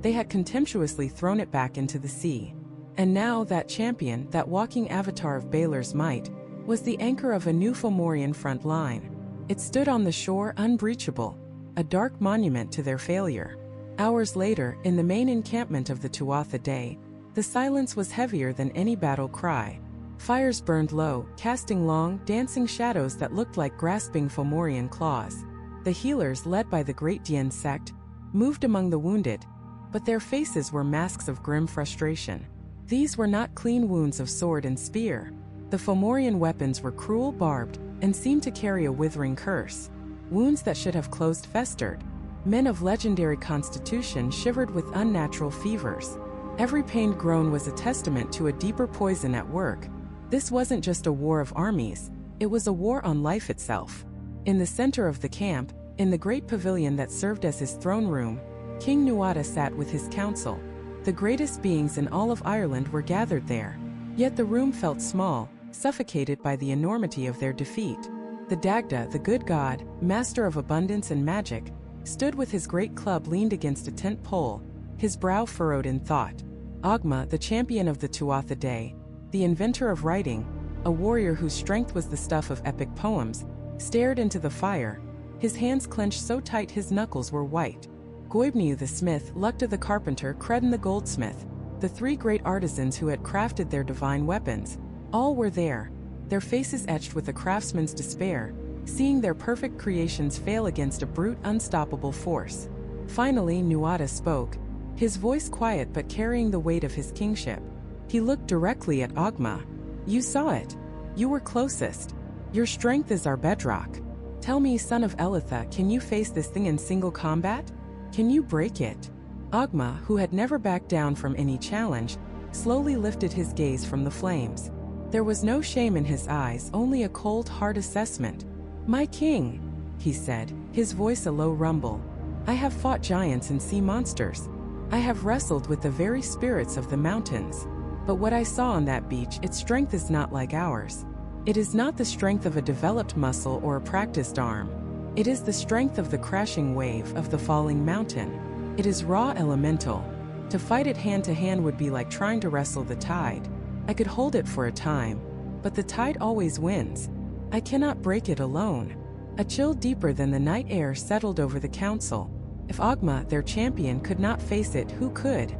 S1: they had contemptuously thrown it back into the sea. And now that champion, that walking avatar of Balor's might, was the anchor of a new Fomorian front line. It stood on the shore unbreachable, a dark monument to their failure. Hours later, in the main encampment of the Tuatha Dé, the silence was heavier than any battle cry. Fires burned low, casting long, dancing shadows that looked like grasping Fomorian claws. The healers, led by the Great Dien sect, moved among the wounded, but their faces were masks of grim frustration. These were not clean wounds of sword and spear. The Fomorian weapons were cruel, barbed, and seemed to carry a withering curse. Wounds that should have closed festered. Men of legendary constitution shivered with unnatural fevers. Every pained groan was a testament to a deeper poison at work. This wasn't just a war of armies, it was a war on life itself. In the center of the camp, in the great pavilion that served as his throne room, King Nuada sat with his council. The greatest beings in all of Ireland were gathered there. Yet the room felt small, suffocated by the enormity of their defeat. The Dagda, the good god, master of abundance and magic, stood with his great club leaned against a tent pole, his brow furrowed in thought. Ogma, the champion of the Tuatha Dé, the inventor of writing, a warrior whose strength was the stuff of epic poems, stared into the fire, his hands clenched so tight his knuckles were white. Goibniu the smith, Lugh the carpenter, Credan the goldsmith, the three great artisans who had crafted their divine weapons, all were there, their faces etched with a craftsman's despair, seeing their perfect creations fail against a brute unstoppable force. Finally Nuada spoke, his voice quiet but carrying the weight of his kingship. He looked directly at Ogma. You saw it. You were closest. Your strength is our bedrock. Tell me, son of Elitha, can you face this thing in single combat? Can you break it? Ogma, who had never backed down from any challenge, slowly lifted his gaze from the flames. There was no shame in his eyes, only a cold, hard assessment. My king, he said, his voice a low rumble. I have fought giants and sea monsters. I have wrestled with the very spirits of the mountains. But what I saw on that beach, its strength is not like ours. It is not the strength of a developed muscle or a practiced arm. It is the strength of the crashing wave, of the falling mountain. It is raw elemental. To fight it hand to hand would be like trying to wrestle the tide. I could hold it for a time, but the tide always wins. I cannot break it alone. A chill deeper than the night air settled over the council. If Ogma, their champion, could not face it, who could?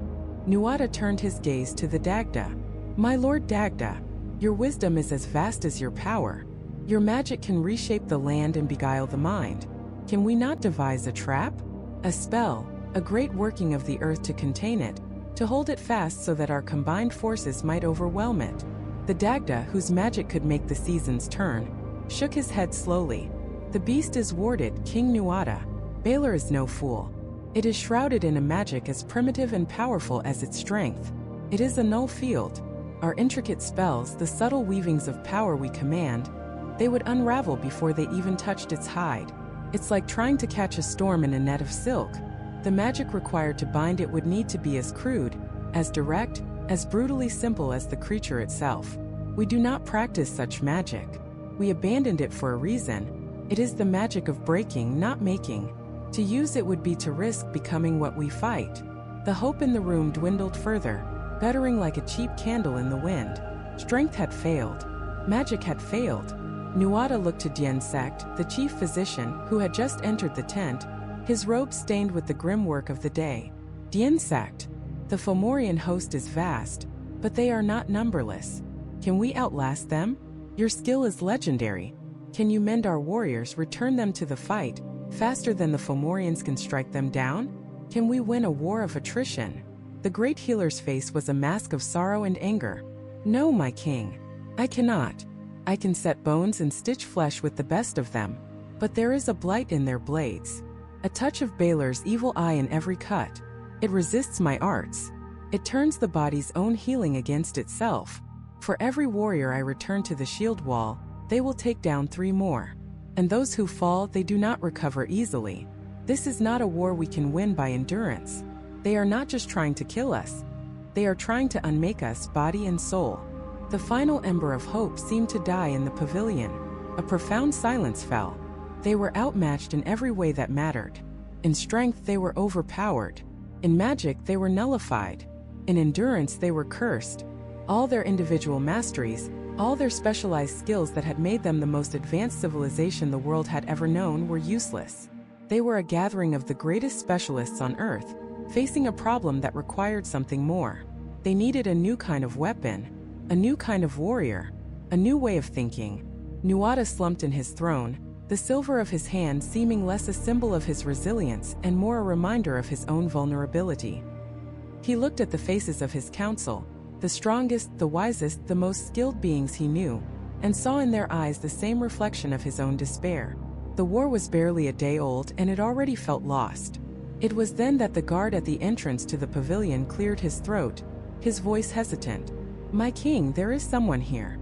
S1: Nuada turned his gaze to the Dagda. My lord Dagda, your wisdom is as vast as your power. Your magic can reshape the land and beguile the mind. Can we not devise a trap? A spell, a great working of the earth to contain it, to hold it fast so that our combined forces might overwhelm it? The Dagda, whose magic could make the seasons turn, shook his head slowly. The beast is warded, King Nuada. Balor is no fool. It is shrouded in a magic as primitive and powerful as its strength. It is a null field. Our intricate spells, the subtle weavings of power we command, they would unravel before they even touched its hide. It's like trying to catch a storm in a net of silk. The magic required to bind it would need to be as crude, as direct, as brutally simple as the creature itself. We do not practice such magic. We abandoned it for a reason. It is the magic of breaking, not making. To use it would be to risk becoming what we fight. The hope in the room dwindled further, guttering like a cheap candle in the wind. Strength had failed. Magic had failed. Nuada looked to Dien Sect, the chief physician, who had just entered the tent, his robe stained with the grim work of the day. Dien Sect, the Fomorian host is vast, but they are not numberless. Can we outlast them? Your skill is legendary. Can you mend our warriors, return them to the fight, faster than the Fomorians can strike them down? Can we win a war of attrition? The great healer's face was a mask of sorrow and anger. No, my king. I cannot. I can set bones and stitch flesh with the best of them, but there is a blight in their blades. A touch of Balor's evil eye in every cut. It resists my arts. It turns the body's own healing against itself. For every warrior I return to the shield wall, they will take down 3 more. And those who fall, they do not recover easily. This is not a war we can win by endurance. They are not just trying to kill us. They are trying to unmake us, body and soul. The final ember of hope seemed to die in the pavilion. A profound silence fell. They were outmatched in every way that mattered. In strength, they were overpowered. In magic, they were nullified. In endurance, they were cursed. All their individual masteries, all their specialized skills that had made them the most advanced civilization the world had ever known were useless. They were a gathering of the greatest specialists on Earth, facing a problem that required something more. They needed a new kind of weapon, a new kind of warrior, a new way of thinking. Nuada slumped in his throne, the silver of his hand seeming less a symbol of his resilience and more a reminder of his own vulnerability. He looked at the faces of his council, the strongest, the wisest, the most skilled beings he knew, and saw in their eyes the same reflection of his own despair. The war was barely a day old and it already felt lost. It was then that the guard at the entrance to the pavilion cleared his throat, his voice hesitant. My king, there is someone here.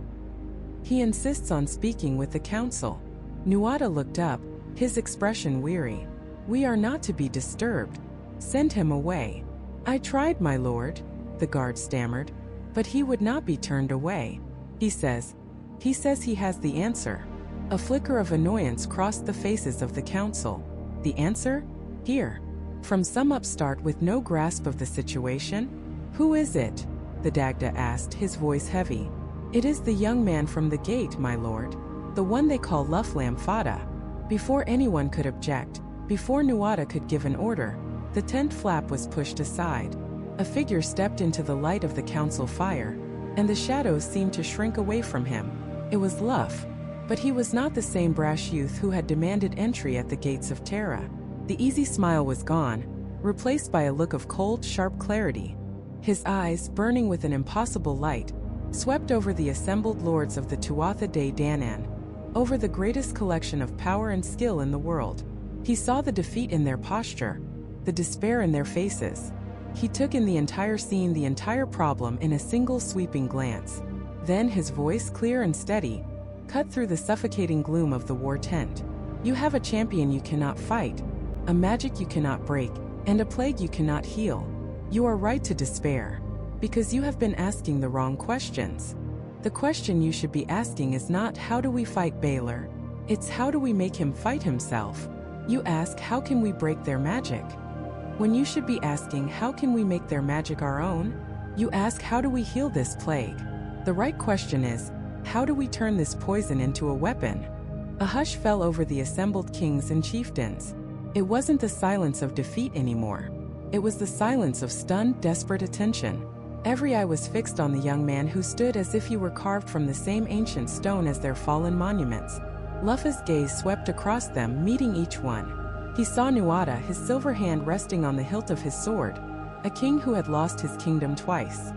S1: He insists on speaking with the council. Nuada looked up, his expression weary. We are not to be disturbed. Send him away." "I tried, my lord," the guard stammered, "but he would not be turned away. He says he has the answer." A flicker of annoyance crossed the faces of the council. "The answer? Here. From some upstart with no grasp of the situation? Who is it?" the Dagda asked, his voice heavy. "It is the young man from the gate, my lord. The one they call Lugh Fada." Before anyone could object, before Nuada could give an order, the tent flap was pushed aside. A figure stepped into the light of the council fire, and the shadows seemed to shrink away from him. It was Lugh, but he was not the same brash youth who had demanded entry at the gates of Tara. The easy smile was gone, replaced by a look of cold, sharp clarity. His eyes, burning with an impossible light, swept over the assembled lords of the Tuatha Dé Danann, over the greatest collection of power and skill in the world. He saw the defeat in their posture, the despair in their faces. He took in the entire scene, the entire problem in a single sweeping glance. Then his voice, clear and steady, cut through the suffocating gloom of the war tent. "You have a champion you cannot fight, a magic you cannot break, and a plague you cannot heal. You are right to despair, because you have been asking the wrong questions. The question you should be asking is not how do we fight Balor, it's how do we make him fight himself. You ask how can we break their magic, when you should be asking how can we make their magic our own. You ask how do we heal this plague. The right question is, how do we turn this poison into a weapon?" A hush fell over the assembled kings and chieftains. It wasn't the silence of defeat anymore. It was the silence of stunned, desperate attention. Every eye was fixed on the young man who stood as if he were carved from the same ancient stone as their fallen monuments. Lugh's gaze swept across them, meeting each one. He saw Nuada, his silver hand resting on the hilt of his sword, a king who had lost his kingdom twice.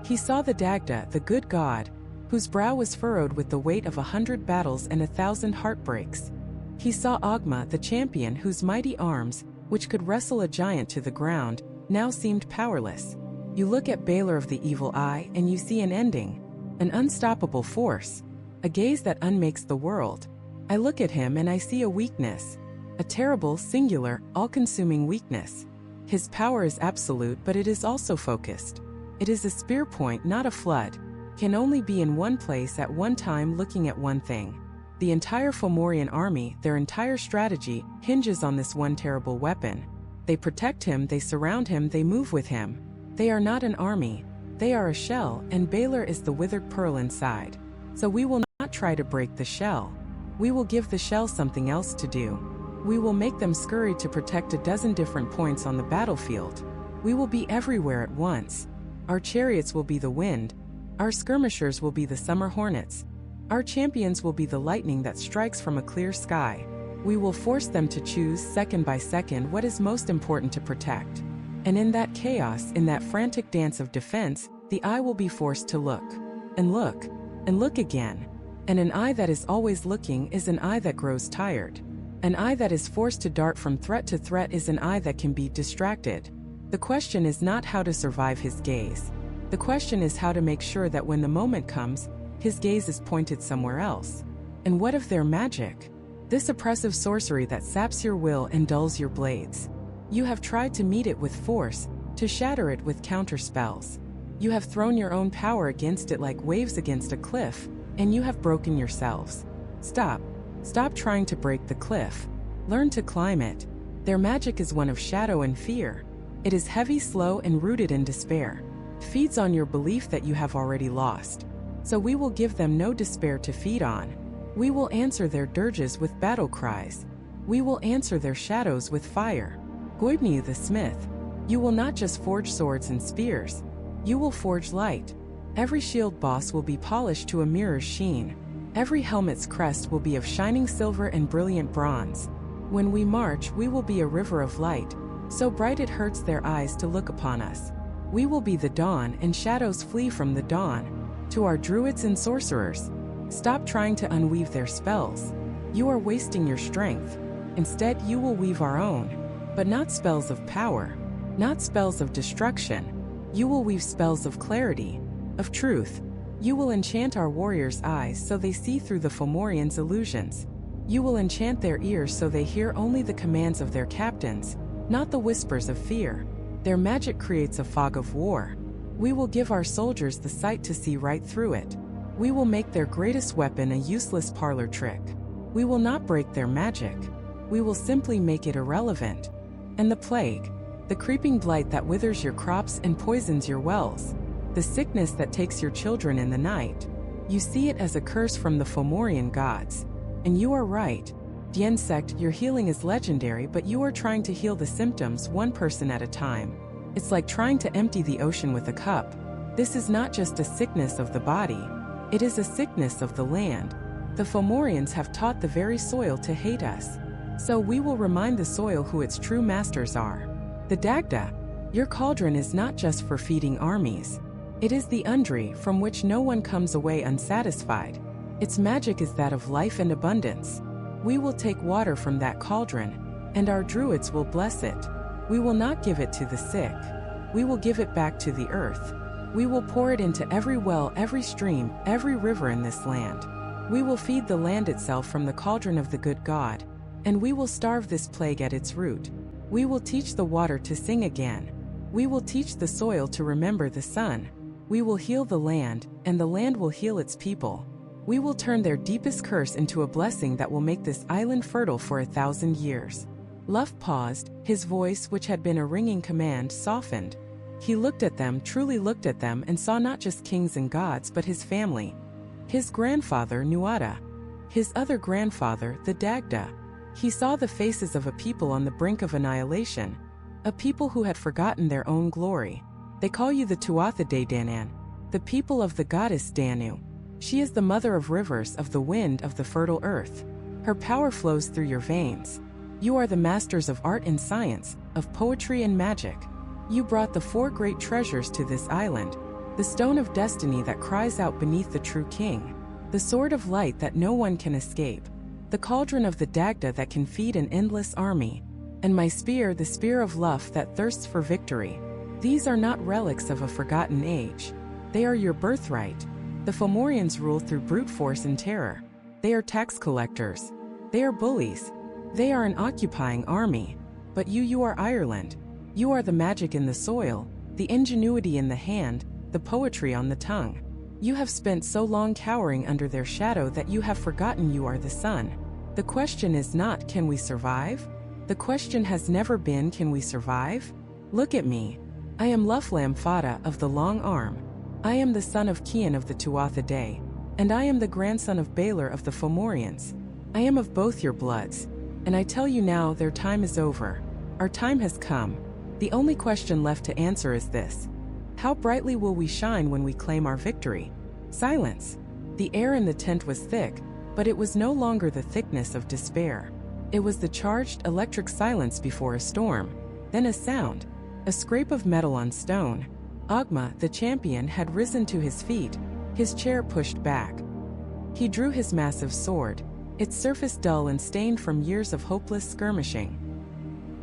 S1: He saw the Dagda, the good god, whose brow was furrowed with the weight of 100 battles and 1,000 heartbreaks. He saw Ogma, the champion whose mighty arms, which could wrestle a giant to the ground, now seemed powerless. You look at Balor of the Evil Eye and you see an ending, an unstoppable force, a gaze that unmakes the world. I look at him and I see a weakness, a terrible, singular, all-consuming weakness. His power is absolute, but it is also focused. It is a spear point, not a flood, can only be in one place at one time looking at one thing. The entire Fomorian army, their entire strategy, hinges on this one terrible weapon. They protect him, they surround him, they move with him. They are not an army, they are a shell, and Balor is the withered pearl inside. So we will not try to break the shell. We will give the shell something else to do. We will make them scurry to protect a dozen different points on the battlefield. We will be everywhere at once. Our chariots will be the wind. Our skirmishers will be the summer hornets. Our champions will be the lightning that strikes from a clear sky. We will force them to choose second by second what is most important to protect. And in that chaos, in that frantic dance of defense, the eye will be forced to look. And look. And look again. And an eye that is always looking is an eye that grows tired. An eye that is forced to dart from threat to threat is an eye that can be distracted. The question is not how to survive his gaze. The question is how to make sure that when the moment comes, his gaze is pointed somewhere else. And what of their magic? This oppressive sorcery that saps your will and dulls your blades. You have tried to meet it with force, to shatter it with counterspells. You have thrown your own power against it like waves against a cliff, and you have broken yourselves. Stop. Stop trying to break the cliff. Learn to climb it. Their magic is one of shadow and fear. It is heavy, slow, and rooted in despair. Feeds on your belief that you have already lost. So we will give them no despair to feed on. We will answer their dirges with battle cries. We will answer their shadows with fire. Goibni the smith. You will not just forge swords and spears. You will forge light. Every shield boss will be polished to a mirror's sheen. Every helmet's crest will be of shining silver and brilliant bronze. When we march, we will be a river of light, so bright it hurts their eyes to look upon us. We will be the dawn, and shadows flee from the dawn. To our druids and sorcerers, stop trying to unweave their spells. You are wasting your strength. Instead, you will weave our own. But not spells of power, not spells of destruction. You will weave spells of clarity, of truth. You will enchant our warriors' eyes so they see through the Fomorians' illusions. You will enchant their ears so they hear only the commands of their captains. not the whispers of fear. Their magic creates a fog of war. We will give our soldiers the sight to see right through it. We will make their greatest weapon a useless parlor trick. We will not break their magic. We will simply make it irrelevant. And the plague, the creeping blight that withers your crops and poisons your wells, the sickness that takes your children in the night, you see it as a curse from the Fomorian gods. And you are right. The insect, your healing is legendary, but you are trying to heal the symptoms one person at a time. It's like trying to empty the ocean with a cup. This is not just a sickness of the body, it is a sickness of the land. The Fomorians have taught the very soil to hate us. So we will remind the soil who its true masters are. The Dagda, your cauldron is not just for feeding armies. It is the undri from which no one comes away unsatisfied. Its magic is that of life and abundance. We will take water from that cauldron, and our druids will bless it. We will not give it to the sick. We will give it back to the earth. We will pour it into every well, every stream, every river in this land. We will feed the land itself from the cauldron of the good God, and we will starve this plague at its root. We will teach the water to sing again. We will teach the soil to remember the sun. We will heal the land, and the land will heal its people. We will turn their deepest curse into a blessing that will make this island fertile for 1,000 years. Lugh paused, his voice, which had been a ringing command, softened. He looked at them, truly looked at them, and saw not just kings and gods but his family. His grandfather, Tuatha. His other grandfather, the Dagda. He saw the faces of a people on the brink of annihilation. A people who had forgotten their own glory. They call you the Tuatha Dé Danann, the people of the goddess Danu. She is the mother of rivers, of the wind, of the fertile earth. Her power flows through your veins. You are the masters of art and science, of poetry and magic. You brought the 4 great treasures to this island, the stone of destiny that cries out beneath the true king, the sword of light that no one can escape, the cauldron of the Dagda that can feed an endless army, and my spear, the spear of Lugh that thirsts for victory. These are not relics of a forgotten age. They are your birthright. The Fomorians rule through brute force and terror. They are tax collectors. They are bullies. They are an occupying army. But you are Ireland. You are the magic in the soil, the ingenuity in the hand, the poetry on the tongue. You have spent so long cowering under their shadow that you have forgotten you are the sun. The question is not, can we survive? The question has never been, can we survive? Look at me. I am Lugh Fada of the long arm. I am the son of Cian of the Tuatha Dé, and I am the grandson of Balor of the Fomorians. I am of both your bloods, and I tell you now, their time is over. Our time has come. The only question left to answer is this: how brightly will we shine when we claim our victory? Silence. The air in the tent was thick, but it was no longer the thickness of despair. It was the charged electric silence before a storm. Then a sound, a scrape of metal on stone. Ogma, the champion, had risen to his feet, his chair pushed back. He drew his massive sword, its surface dull and stained from years of hopeless skirmishing.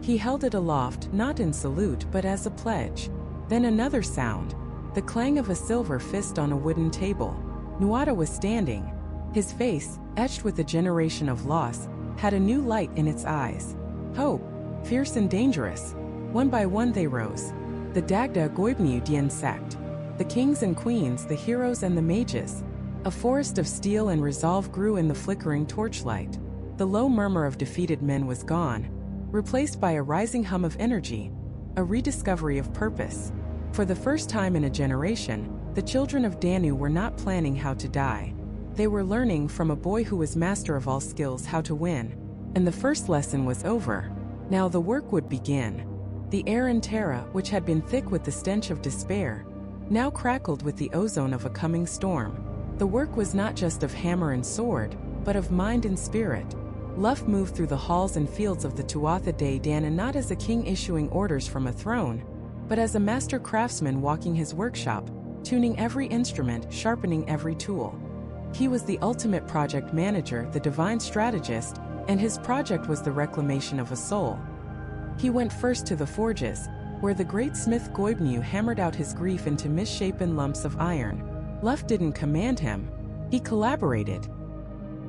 S1: He held it aloft, not in salute but as a pledge. Then another sound, the clang of a silver fist on a wooden table. Tuatha was standing. His face, etched with a generation of loss, had a new light in its eyes. Hope, fierce and dangerous. One by one they rose. The Dagda Goibniu Dien sect. The kings and queens, the heroes and the mages. A forest of steel and resolve grew in the flickering torchlight. The low murmur of defeated men was gone, replaced by a rising hum of energy, a rediscovery of purpose. For the first time in a generation, the children of Danu were not planning how to die. They were learning from a boy who was master of all skills how to win. And the first lesson was over. Now the work would begin. The air in Terra, which had been thick with the stench of despair, now crackled with the ozone of a coming storm. The work was not just of hammer and sword, but of mind and spirit. Lugh moved through the halls and fields of the Tuatha Dé Danann not as a king issuing orders from a throne, but as a master craftsman walking his workshop, tuning every instrument, sharpening every tool. He was the ultimate project manager, the divine strategist, and his project was the reclamation of a soul. He went first to the forges, where the great smith Goibniu hammered out his grief into misshapen lumps of iron. Lugh didn't command him. He collaborated.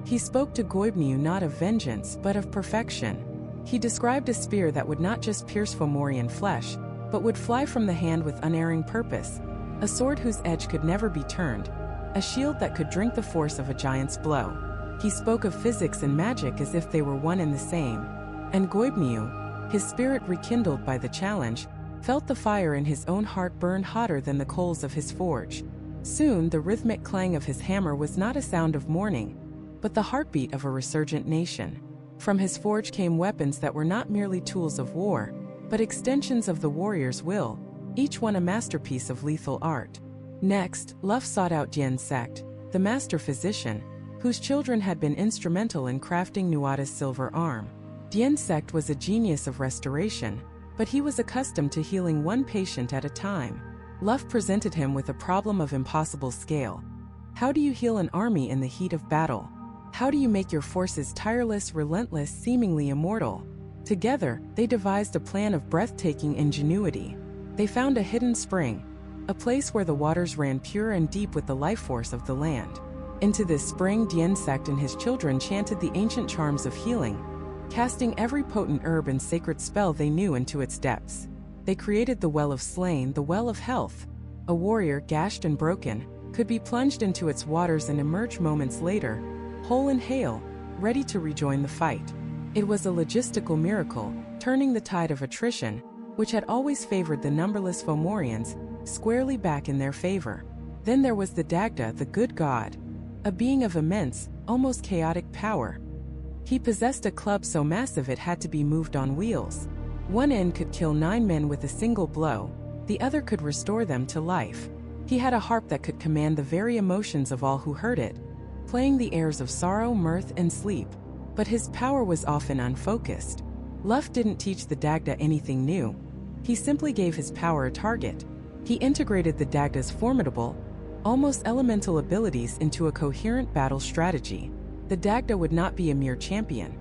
S1: He spoke to Goibniu not of vengeance but of perfection. He described a spear that would not just pierce Fomorian flesh, but would fly from the hand with unerring purpose, a sword whose edge could never be turned, a shield that could drink the force of a giant's blow. He spoke of physics and magic as if they were one and the same, and Goibniu, his spirit rekindled by the challenge, felt the fire in his own heart burn hotter than the coals of his forge. Soon the rhythmic clang of his hammer was not a sound of mourning, but the heartbeat of a resurgent nation. From his forge came weapons that were not merely tools of war, but extensions of the warrior's will, each one a masterpiece of lethal art. Next, Lugh sought out Dian Sect, the master physician, whose children had been instrumental in crafting Nuada's silver arm. Dian Sect was a genius of restoration, but he was accustomed to healing one patient at a time. Lugh presented him with a problem of impossible scale. How do you heal an army in the heat of battle? How do you make your forces tireless, relentless, seemingly immortal? Together, they devised a plan of breathtaking ingenuity. They found a hidden spring, a place where the waters ran pure and deep with the life force of the land. Into this spring Dian Sect and his children chanted the ancient charms of healing, casting every potent herb and sacred spell they knew into its depths. They created the Well of Slain, the Well of Health. A warrior, gashed and broken, could be plunged into its waters and emerge moments later, whole and hale, ready to rejoin the fight. It was a logistical miracle, turning the tide of attrition, which had always favored the numberless Fomorians, squarely back in their favor. Then there was the Dagda, the good god, a being of immense, almost chaotic power. He possessed a club so massive it had to be moved on wheels. One end could kill 9 men with a single blow, the other could restore them to life. He had a harp that could command the very emotions of all who heard it, playing the airs of sorrow, mirth, and sleep. But his power was often unfocused. Lugh didn't teach the Dagda anything new. He simply gave his power a target. He integrated the Dagda's formidable, almost elemental abilities into a coherent battle strategy. The Dagda would not be a mere champion.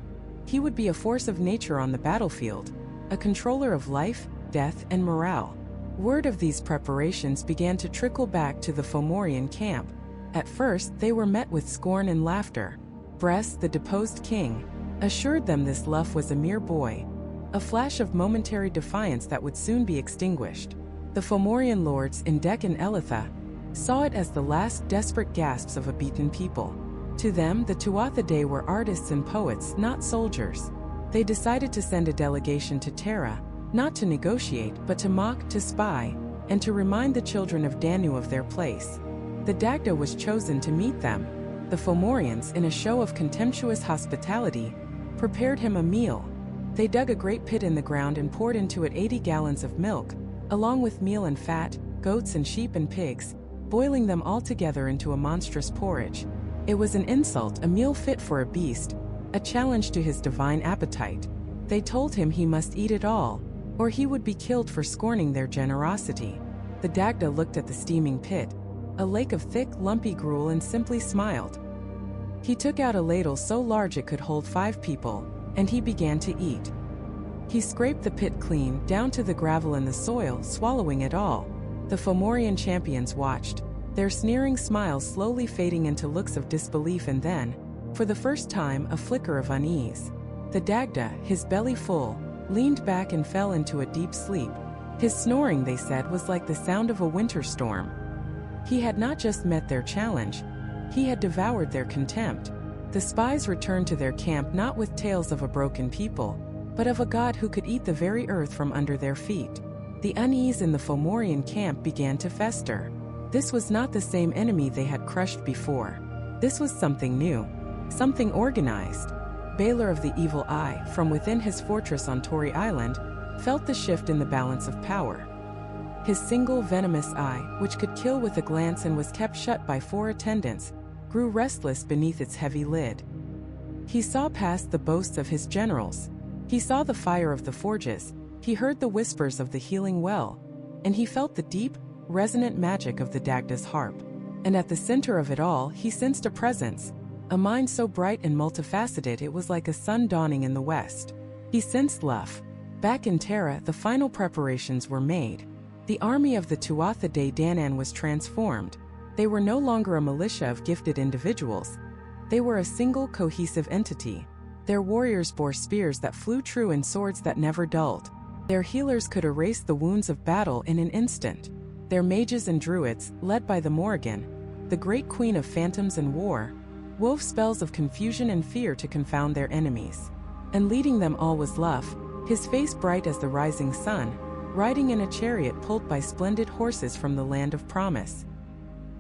S1: He would be a force of nature on the battlefield, a controller of life, death, and morale. Word of these preparations began to trickle back to the Fomorian camp. At first, they were met with scorn and laughter. Bress, the deposed king, assured them this Lugh was a mere boy, a flash of momentary defiance that would soon be extinguished. The Fomorian lords in Dec and Elitha saw it as the last desperate gasps of a beaten people. To them, the Tuatha Dé were artists and poets, not soldiers. They decided to send a delegation to Tara, not to negotiate, but to mock, to spy, and to remind the children of Danu of their place. The Dagda was chosen to meet them. The Fomorians, in a show of contemptuous hospitality, prepared him a meal. They dug a great pit in the ground and poured into it 80 gallons of milk, along with meal and fat, goats and sheep and pigs, boiling them all together into a monstrous porridge. It was an insult, a meal fit for a beast, a challenge to his divine appetite. They told him he must eat it all, or he would be killed for scorning their generosity. The Dagda looked at the steaming pit, a lake of thick, lumpy gruel, and simply smiled. He took out a ladle so large it could hold 5 people, and he began to eat. He scraped the pit clean, down to the gravel and the soil, swallowing it all. The Fomorian champions watched, their sneering smiles slowly fading into looks of disbelief and then, for the first time, a flicker of unease. The Dagda, his belly full, leaned back and fell into a deep sleep. His snoring, they said, was like the sound of a winter storm. He had not just met their challenge, he had devoured their contempt. The spies returned to their camp not with tales of a broken people, but of a god who could eat the very earth from under their feet. The unease in the Fomorian camp began to fester. This was not the same enemy they had crushed before. This was something new, something organized. Balor of the Evil Eye, from within his fortress on Tory Island, felt the shift in the balance of power. His single venomous eye, which could kill with a glance and was kept shut by 4 attendants, grew restless beneath its heavy lid. He saw past the boasts of his generals. He saw the fire of the forges, he heard the whispers of the healing well, and he felt the deep, resonant magic of the Dagda's harp. And at the center of it all, he sensed a presence, a mind so bright and multifaceted it was like a sun dawning in the west. He sensed Lugh. Back in Tara, the final preparations were made. The army of the Tuatha Dé Danann was transformed. They were no longer a militia of gifted individuals. They were a single cohesive entity. Their warriors bore spears that flew true and swords that never dulled. Their healers could erase the wounds of battle in an instant. Their mages and druids, led by the Morrigan, the great queen of phantoms and war, wove spells of confusion and fear to confound their enemies. And leading them all was Lugh, his face bright as the rising sun, riding in a chariot pulled by splendid horses from the land of promise.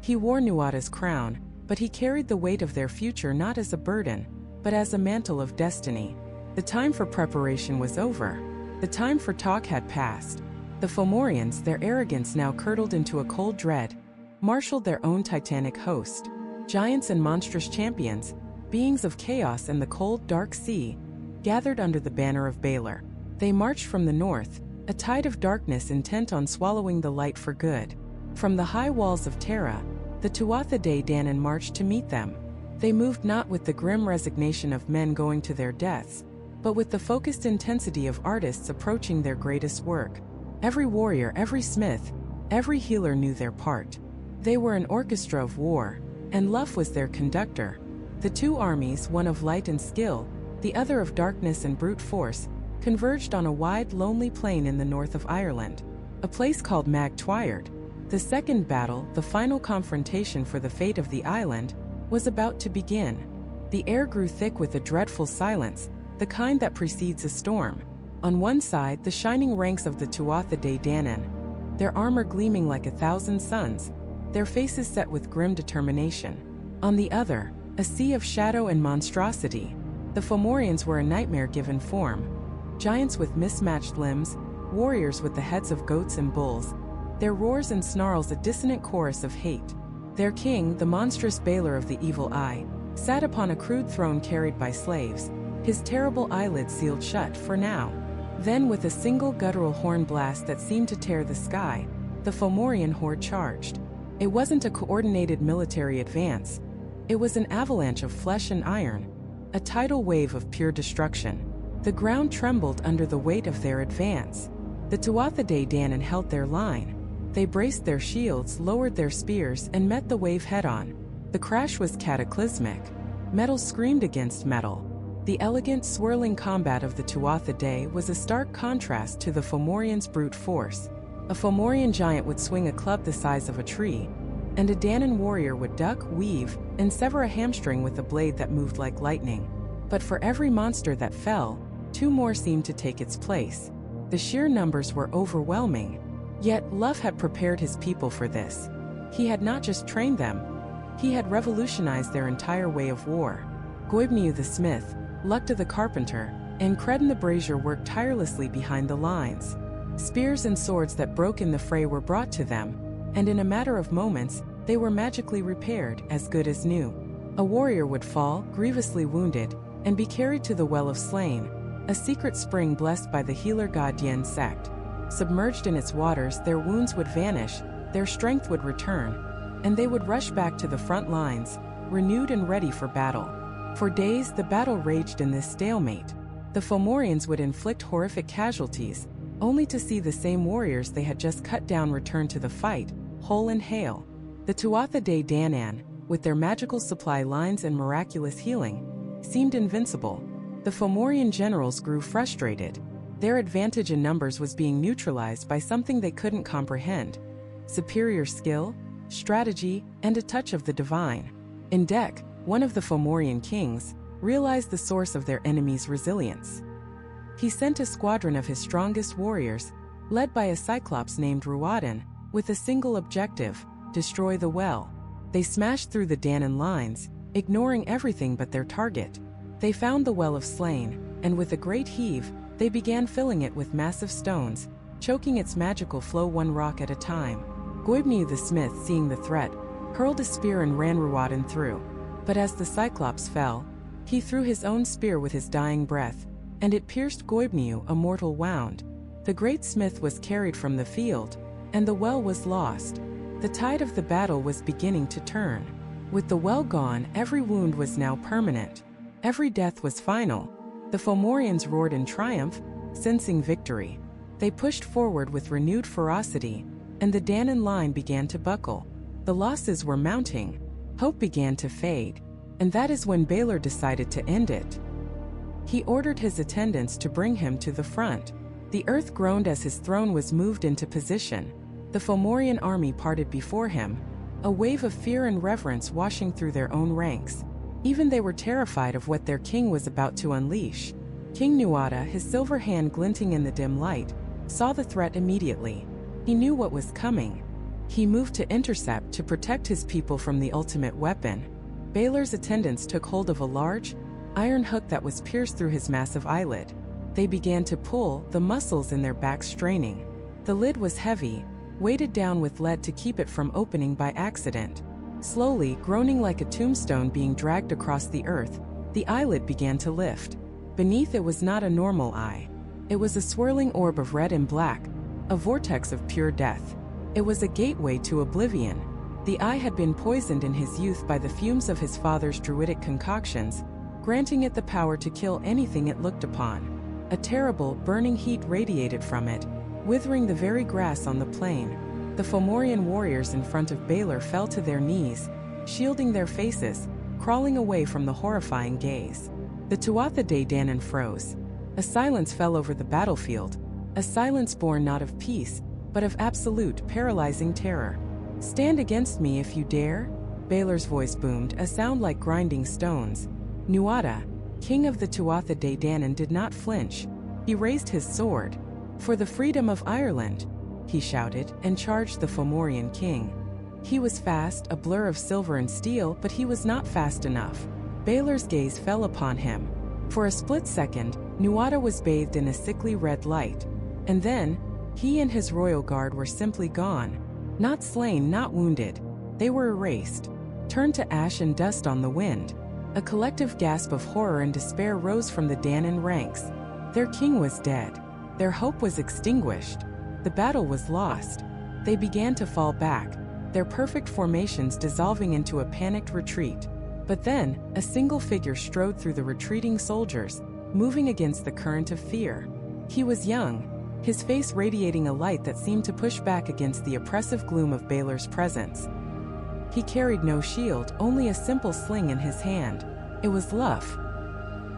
S1: He wore Nuada's crown, but he carried the weight of their future not as a burden, but as a mantle of destiny. The time for preparation was over. The time for talk had passed. The Fomorians, their arrogance now curdled into a cold dread, marshaled their own titanic host. Giants and monstrous champions, beings of chaos and the cold, dark sea, gathered under the banner of Balor. They marched from the north, a tide of darkness intent on swallowing the light for good. From the high walls of Tara, the Tuatha Dé Danann marched to meet them. They moved not with the grim resignation of men going to their deaths, but with the focused intensity of artists approaching their greatest work. Every warrior, every smith, every healer knew their part. They were an orchestra of war, and Lugh was their conductor. The two armies, one of light and skill, the other of darkness and brute force, converged on a wide, lonely plain in the north of Ireland, a place called Mag Twyard. The second battle, the final confrontation for the fate of the island, was about to begin. The air grew thick with a dreadful silence, the kind that precedes a storm. On one side, the shining ranks of the Tuatha Dé Danann, their armor gleaming like 1,000 suns, their faces set with grim determination. On the other, a sea of shadow and monstrosity. The Fomorians were a nightmare given form. Giants with mismatched limbs, warriors with the heads of goats and bulls, their roars and snarls a dissonant chorus of hate. Their king, the monstrous Balor of the Evil Eye, sat upon a crude throne carried by slaves, his terrible eyelids sealed shut for now. Then, with a single guttural horn blast that seemed to tear the sky, the Fomorian horde charged. It wasn't a coordinated military advance. It was an avalanche of flesh and iron, a tidal wave of pure destruction. The ground trembled under the weight of their advance. The Tuatha Dé Danann held their line. They braced their shields, lowered their spears, and met the wave head-on. The crash was cataclysmic. Metal screamed against metal. The elegant, swirling combat of the Tuatha Dé was a stark contrast to the Fomorians' brute force. A Fomorian giant would swing a club the size of a tree, and a Danann warrior would duck, weave, and sever a hamstring with a blade that moved like lightning. But for every monster that fell, two more seemed to take its place. The sheer numbers were overwhelming. Yet Lugh had prepared his people for this. He had not just trained them, he had revolutionized their entire way of war. Goibniu the smith, Lugh the carpenter, and Credan the brazier worked tirelessly behind the lines. Spears and swords that broke in the fray were brought to them, and in a matter of moments, they were magically repaired, as good as new. A warrior would fall, grievously wounded, and be carried to the Well of Slain, a secret spring blessed by the healer god Yen sect. Submerged in its waters, their wounds would vanish, their strength would return, and they would rush back to the front lines, renewed and ready for battle. For days, the battle raged in this stalemate. The Fomorians would inflict horrific casualties, only to see the same warriors they had just cut down return to the fight, whole and hale. The Tuatha Dé Danann, with their magical supply lines and miraculous healing, seemed invincible. The Fomorian generals grew frustrated. Their advantage in numbers was being neutralized by something they couldn't comprehend: superior skill, strategy, and a touch of the divine. Indec, one of the Fomorian kings, realized the source of their enemies' resilience. He sent a squadron of his strongest warriors, led by a cyclops named Ruadan, with a single objective: destroy the well. They smashed through the Danann lines, ignoring everything but their target. They found the Well of Slain, and with a great heave, they began filling it with massive stones, choking its magical flow one rock at a time. Goibniu the smith, seeing the threat, hurled a spear and ran Ruadan through. But as the Cyclops fell, he threw his own spear with his dying breath, and it pierced Goibniu a mortal wound. The great smith was carried from the field, and the well was lost. The tide of the battle was beginning to turn. With the well gone, every wound was now permanent. Every death was final. The Fomorians roared in triumph, sensing victory. They pushed forward with renewed ferocity, and the Danann line began to buckle. The losses were mounting. Hope began to fade. And that is when Balor decided to end it. He ordered his attendants to bring him to the front. The earth groaned as his throne was moved into position. The Fomorian army parted before him, a wave of fear and reverence washing through their own ranks. Even they were terrified of what their king was about to unleash. King Tuatha, his silver hand glinting in the dim light, saw the threat immediately. He knew what was coming. He moved to intercept, to protect his people from the ultimate weapon. Balor's attendants took hold of a large, iron hook that was pierced through his massive eyelid. They began to pull, the muscles in their backs straining. The lid was heavy, weighted down with lead to keep it from opening by accident. Slowly, groaning like a tombstone being dragged across the earth, the eyelid began to lift. Beneath it was not a normal eye. It was a swirling orb of red and black, a vortex of pure death. It was a gateway to oblivion. The eye had been poisoned in his youth by the fumes of his father's druidic concoctions, granting it the power to kill anything it looked upon. A terrible, burning heat radiated from it, withering the very grass on the plain. The Fomorian warriors in front of Balor fell to their knees, shielding their faces, crawling away from the horrifying gaze. The Tuatha Dé Danann froze. A silence fell over the battlefield, a silence born not of peace, but of absolute, paralyzing terror. "Stand against me if you dare," Balor's voice boomed, a sound like grinding stones. Tuatha, king of the Tuatha Dé Danann, did not flinch. He raised his sword. "For the freedom of Ireland," he shouted, and charged the Fomorian king. He was fast, a blur of silver and steel, but he was not fast enough. Balor's gaze fell upon him. For a split second, Tuatha was bathed in a sickly red light. And then, he and his royal guard were simply gone. Not slain, not wounded. They were erased, turned to ash and dust on the wind. A collective gasp of horror and despair rose from the Danann ranks. Their king was dead. Their hope was extinguished. The battle was lost. They began to fall back, their perfect formations dissolving into a panicked retreat. But then, a single figure strode through the retreating soldiers, moving against the current of fear. He was young, his face radiating a light that seemed to push back against the oppressive gloom of Balor's presence. He carried no shield, only a simple sling in his hand. It was Lugh.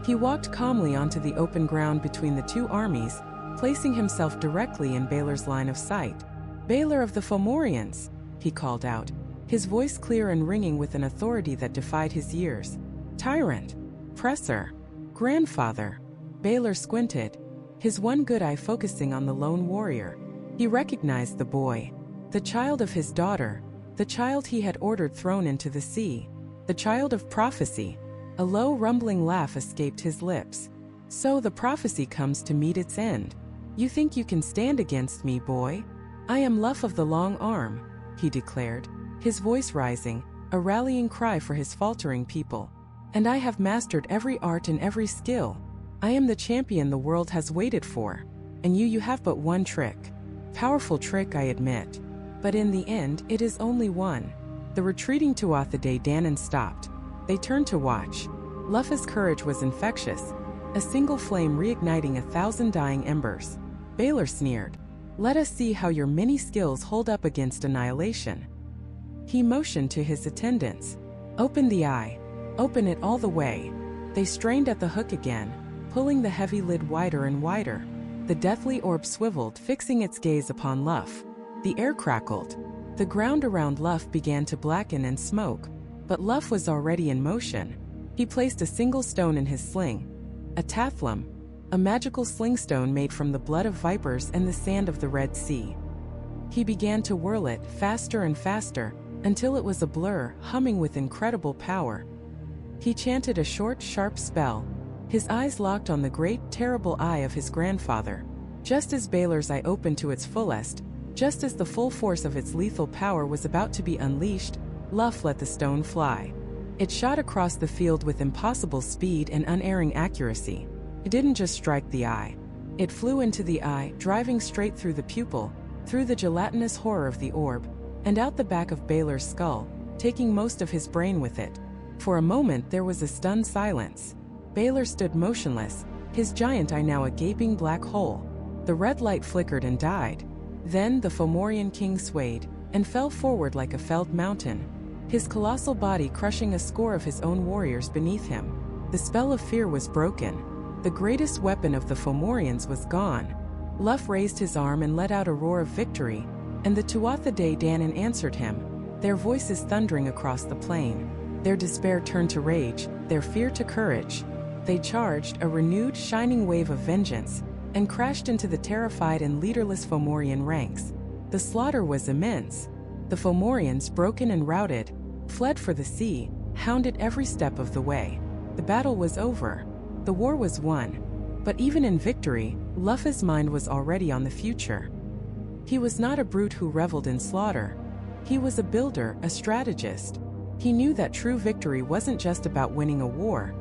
S1: He walked calmly onto the open ground between the two armies, placing himself directly in Balor's line of sight. "Balor of the Fomorians," he called out, his voice clear and ringing with an authority that defied his years. "Tyrant, oppressor, grandfather." Balor squinted, his one good eye focusing on the lone warrior. He recognized the boy, the child of his daughter, the child he had ordered thrown into the sea, the child of prophecy. A low rumbling laugh escaped his lips. "So the prophecy comes to meet its end. You think you can stand against me, boy? I am Lugh of the Long Arm," he declared, his voice rising, a rallying cry for his faltering people. "And I have mastered every art and every skill. I am the champion the world has waited for. And you have but one trick. Powerful trick, I admit. But in the end, it is only one." The retreating Tuatha Dé Danann stopped. They turned to watch. Lugh's courage was infectious, a single flame reigniting 1,000 dying embers. Balor sneered, "Let us see how your many skills hold up against annihilation." He motioned to his attendants. "Open the eye. Open it all the way." They strained at the hook again, pulling the heavy lid wider and wider. The deathly orb swiveled, fixing its gaze upon Lugh. The air crackled. The ground around Lugh began to blacken and smoke, but Lugh was already in motion. He placed a single stone in his sling, a tathlum, a magical slingstone made from the blood of vipers and the sand of the Red Sea. He began to whirl it, faster and faster, until it was a blur, humming with incredible power. He chanted a short, sharp spell, his eyes locked on the great, terrible eye of his grandfather. Just as Balor's eye opened to its fullest, just as the full force of its lethal power was about to be unleashed, Lugh let the stone fly. It shot across the field with impossible speed and unerring accuracy. It didn't just strike the eye. It flew into the eye, driving straight through the pupil, through the gelatinous horror of the orb, and out the back of Balor's skull, taking most of his brain with it. For a moment there was a stunned silence. Balor stood motionless, his giant eye now a gaping black hole. The red light flickered and died. Then the Fomorian king swayed, and fell forward like a felled mountain, his colossal body crushing a score of his own warriors beneath him. The spell of fear was broken. The greatest weapon of the Fomorians was gone. Lugh raised his arm and let out a roar of victory, and the Tuatha Dé Danann answered him, their voices thundering across the plain. Their despair turned to rage, their fear to courage. They charged, a renewed, shining wave of vengeance, and crashed into the terrified and leaderless Fomorian ranks. The slaughter was immense. The Fomorians, broken and routed, fled for the sea, hounded every step of the way. The battle was over. The war was won. But even in victory, Lugh's mind was already on the future. He was not a brute who reveled in slaughter. He was a builder, a strategist. He knew that true victory wasn't just about winning a war,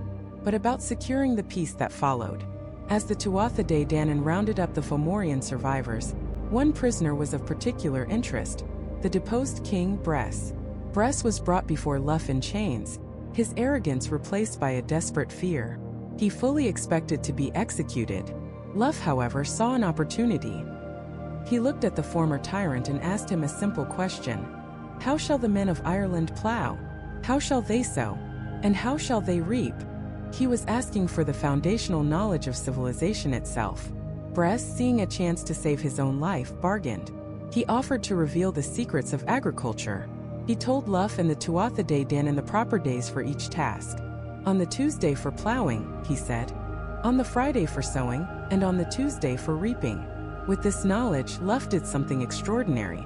S1: but about securing the peace that followed. As the Tuatha Dé Danann rounded up the Fomorian survivors, one prisoner was of particular interest, the deposed king Bress. Bress was brought before Lugh in chains, his arrogance replaced by a desperate fear. He fully expected to be executed. Lugh, however, saw an opportunity. He looked at the former tyrant and asked him a simple question. How shall the men of Ireland plow? How shall they sow? And how shall they reap? He was asking for the foundational knowledge of civilization itself. Bress, seeing a chance to save his own life, bargained. He offered to reveal the secrets of agriculture. He told Lugh and the Tuatha Dé Danann the proper days for each task. On the Tuesday for plowing, he said. On the Friday for sowing, and on the Tuesday for reaping. With this knowledge, Lugh did something extraordinary.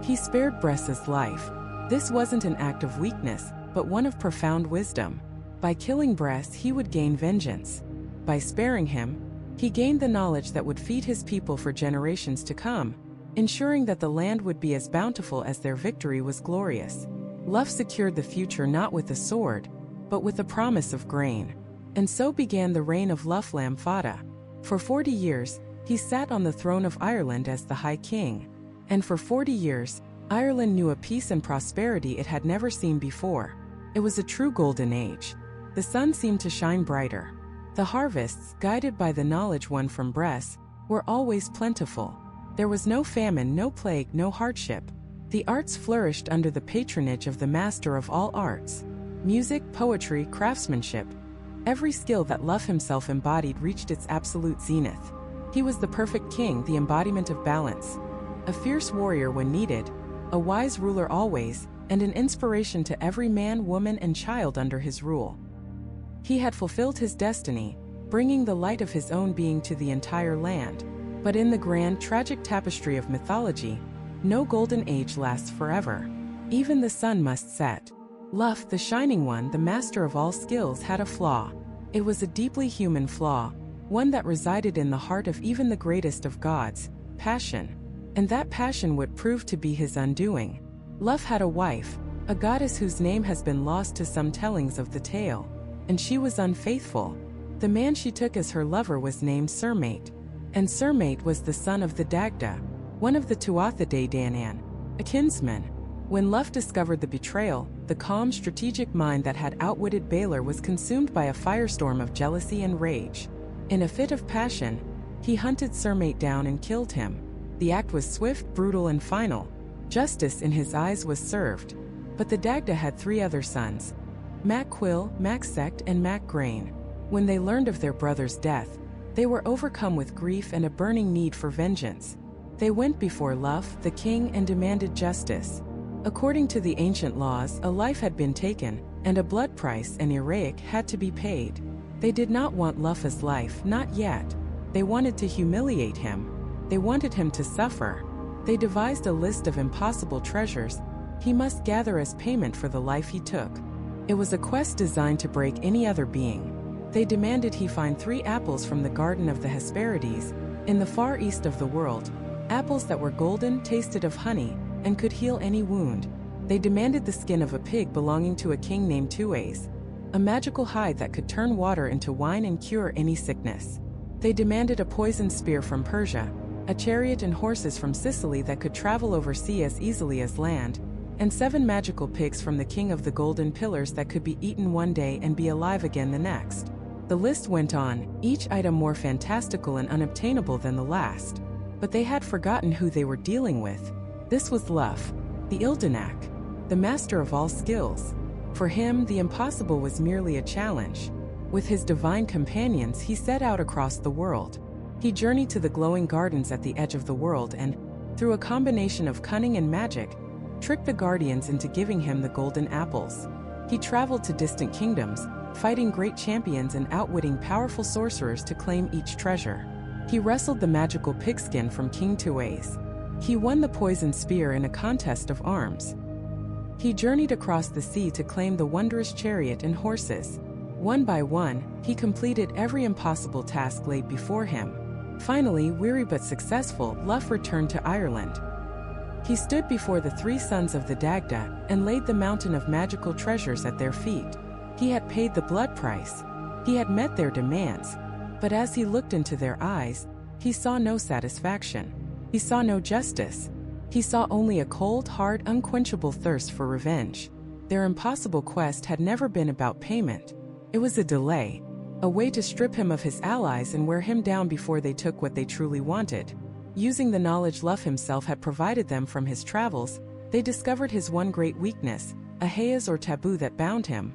S1: He spared Bress's life. This wasn't an act of weakness, but one of profound wisdom. By killing Bress, he would gain vengeance. By sparing him, he gained the knowledge that would feed his people for generations to come, ensuring that the land would be as bountiful as their victory was glorious. Lugh secured the future not with the sword, but with the promise of grain. And so began the reign of Lugh Lam Fada. For 40 years, he sat on the throne of Ireland as the High King. And for 40 years, Ireland knew a peace and prosperity it had never seen before. It was a true golden age. The sun seemed to shine brighter. The harvests, guided by the knowledge won from Bress, were always plentiful. There was no famine, no plague, no hardship. The arts flourished under the patronage of the master of all arts. Music, poetry, craftsmanship. Every skill that Lugh himself embodied reached its absolute zenith. He was the perfect king, the embodiment of balance. A fierce warrior when needed, a wise ruler always, and an inspiration to every man, woman, and child under his rule. He had fulfilled his destiny, bringing the light of his own being to the entire land. But in the grand, tragic tapestry of mythology, no golden age lasts forever. Even the sun must set. Lugh, the Shining One, the master of all skills, had a flaw. It was a deeply human flaw, one that resided in the heart of even the greatest of gods, passion. And that passion would prove to be his undoing. Lugh had a wife, a goddess whose name has been lost to some tellings of the tale. And she was unfaithful. The man she took as her lover was named Cermate. And Cermate was the son of the Dagda, one of the Tuatha Dé Danann, a kinsman. When Lugh discovered the betrayal, the calm, strategic mind that had outwitted Balor was consumed by a firestorm of jealousy and rage. In a fit of passion, he hunted Cermate down and killed him. The act was swift, brutal, and final. Justice in his eyes was served. But the Dagda had 3 other sons, Mac Quill, Mac Sect, and Mac Grain. When they learned of their brother's death, they were overcome with grief and a burning need for vengeance. They went before Lugh, the king, and demanded justice. According to the ancient laws, a life had been taken, and a blood price, an Iraic, had to be paid. They did not want Lugh's life, not yet. They wanted to humiliate him. They wanted him to suffer. They devised a list of impossible treasures he must gather as payment for the life he took. It was a quest designed to break any other being. They demanded he find 3 apples from the Garden of the Hesperides, in the far east of the world, apples that were golden, tasted of honey, and could heal any wound. They demanded the skin of a pig belonging to a king named Tuatha, a magical hide that could turn water into wine and cure any sickness. They demanded a poisoned spear from Persia, a chariot and horses from Sicily that could travel over sea as easily as land, and 7 magical pigs from the king of the golden pillars that could be eaten one day and be alive again the next. The list went on, each item more fantastical and unobtainable than the last. But they had forgotten who they were dealing with. This was Lugh, the Ildanach, the master of all skills. For him, the impossible was merely a challenge. With his divine companions, he set out across the world. He journeyed to the glowing gardens at the edge of the world and, through a combination of cunning and magic, tricked the guardians into giving him the golden apples. He traveled to distant kingdoms, fighting great champions and outwitting powerful sorcerers to claim each treasure. He wrestled the magical pigskin from King Tuatha. He won the poisoned spear in a contest of arms. He journeyed across the sea to claim the wondrous chariot and horses. One by one, he completed every impossible task laid before him. Finally, weary but successful, Lugh returned to Ireland. He stood before the three sons of the Dagda and laid the mountain of magical treasures at their feet. He had paid the blood price. He had met their demands. But as he looked into their eyes, he saw no satisfaction. He saw no justice. He saw only a cold, hard, unquenchable thirst for revenge. Their impossible quest had never been about payment. It was a delay, a way to strip him of his allies and wear him down before they took what they truly wanted. Using the knowledge Lugh himself had provided them from his travels, they discovered his one great weakness, a hayas or taboo that bound him.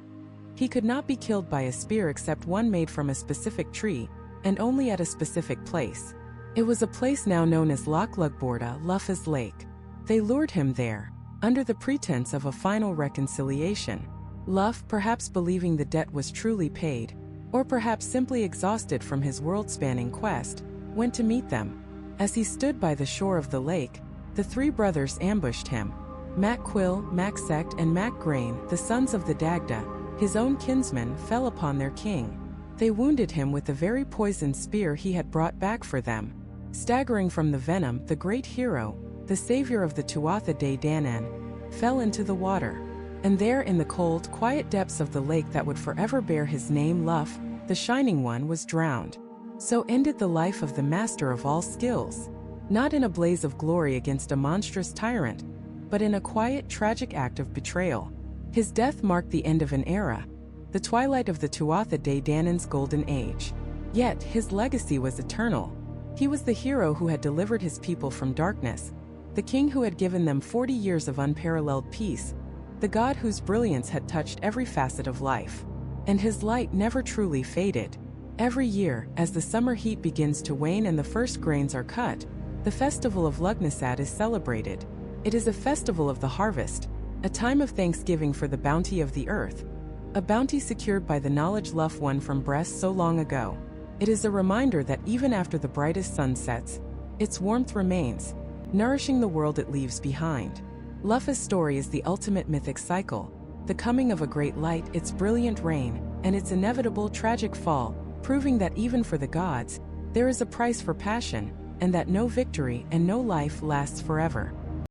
S1: He could not be killed by a spear except one made from a specific tree, and only at a specific place. It was a place now known as Loch Lugborda, Lugh's Lake. They lured him there, under the pretense of a final reconciliation. Lugh, perhaps believing the debt was truly paid, or perhaps simply exhausted from his world-spanning quest, went to meet them. As he stood by the shore of the lake, the three brothers ambushed him. Mac Quill, Mac Sect, and Mac Grain, the sons of the Dagda, his own kinsmen, fell upon their king. They wounded him with the very poisoned spear he had brought back for them. Staggering from the venom, the great hero, the savior of the Tuatha Dé Danann, fell into the water. And there in the cold, quiet depths of the lake that would forever bear his name, Lugh, the Shining One, was drowned. So ended the life of the master of all skills. Not in a blaze of glory against a monstrous tyrant, but in a quiet, tragic act of betrayal. His death marked the end of an era, the twilight of the Tuatha Dé Danann's golden age. Yet, his legacy was eternal. He was the hero who had delivered his people from darkness, the king who had given them 40 years of unparalleled peace, the god whose brilliance had touched every facet of life. And his light never truly faded. Every year, as the summer heat begins to wane and the first grains are cut, the festival of Lughnasadh is celebrated. It is a festival of the harvest, a time of thanksgiving for the bounty of the earth, a bounty secured by the knowledge Lugh won from Brest so long ago. It is a reminder that even after the brightest sun sets, its warmth remains, nourishing the world it leaves behind. Lugh's story is the ultimate mythic cycle, the coming of a great light, its brilliant reign, and its inevitable tragic fall, proving that even for the gods, there is a price for passion, and that no victory and no life lasts forever.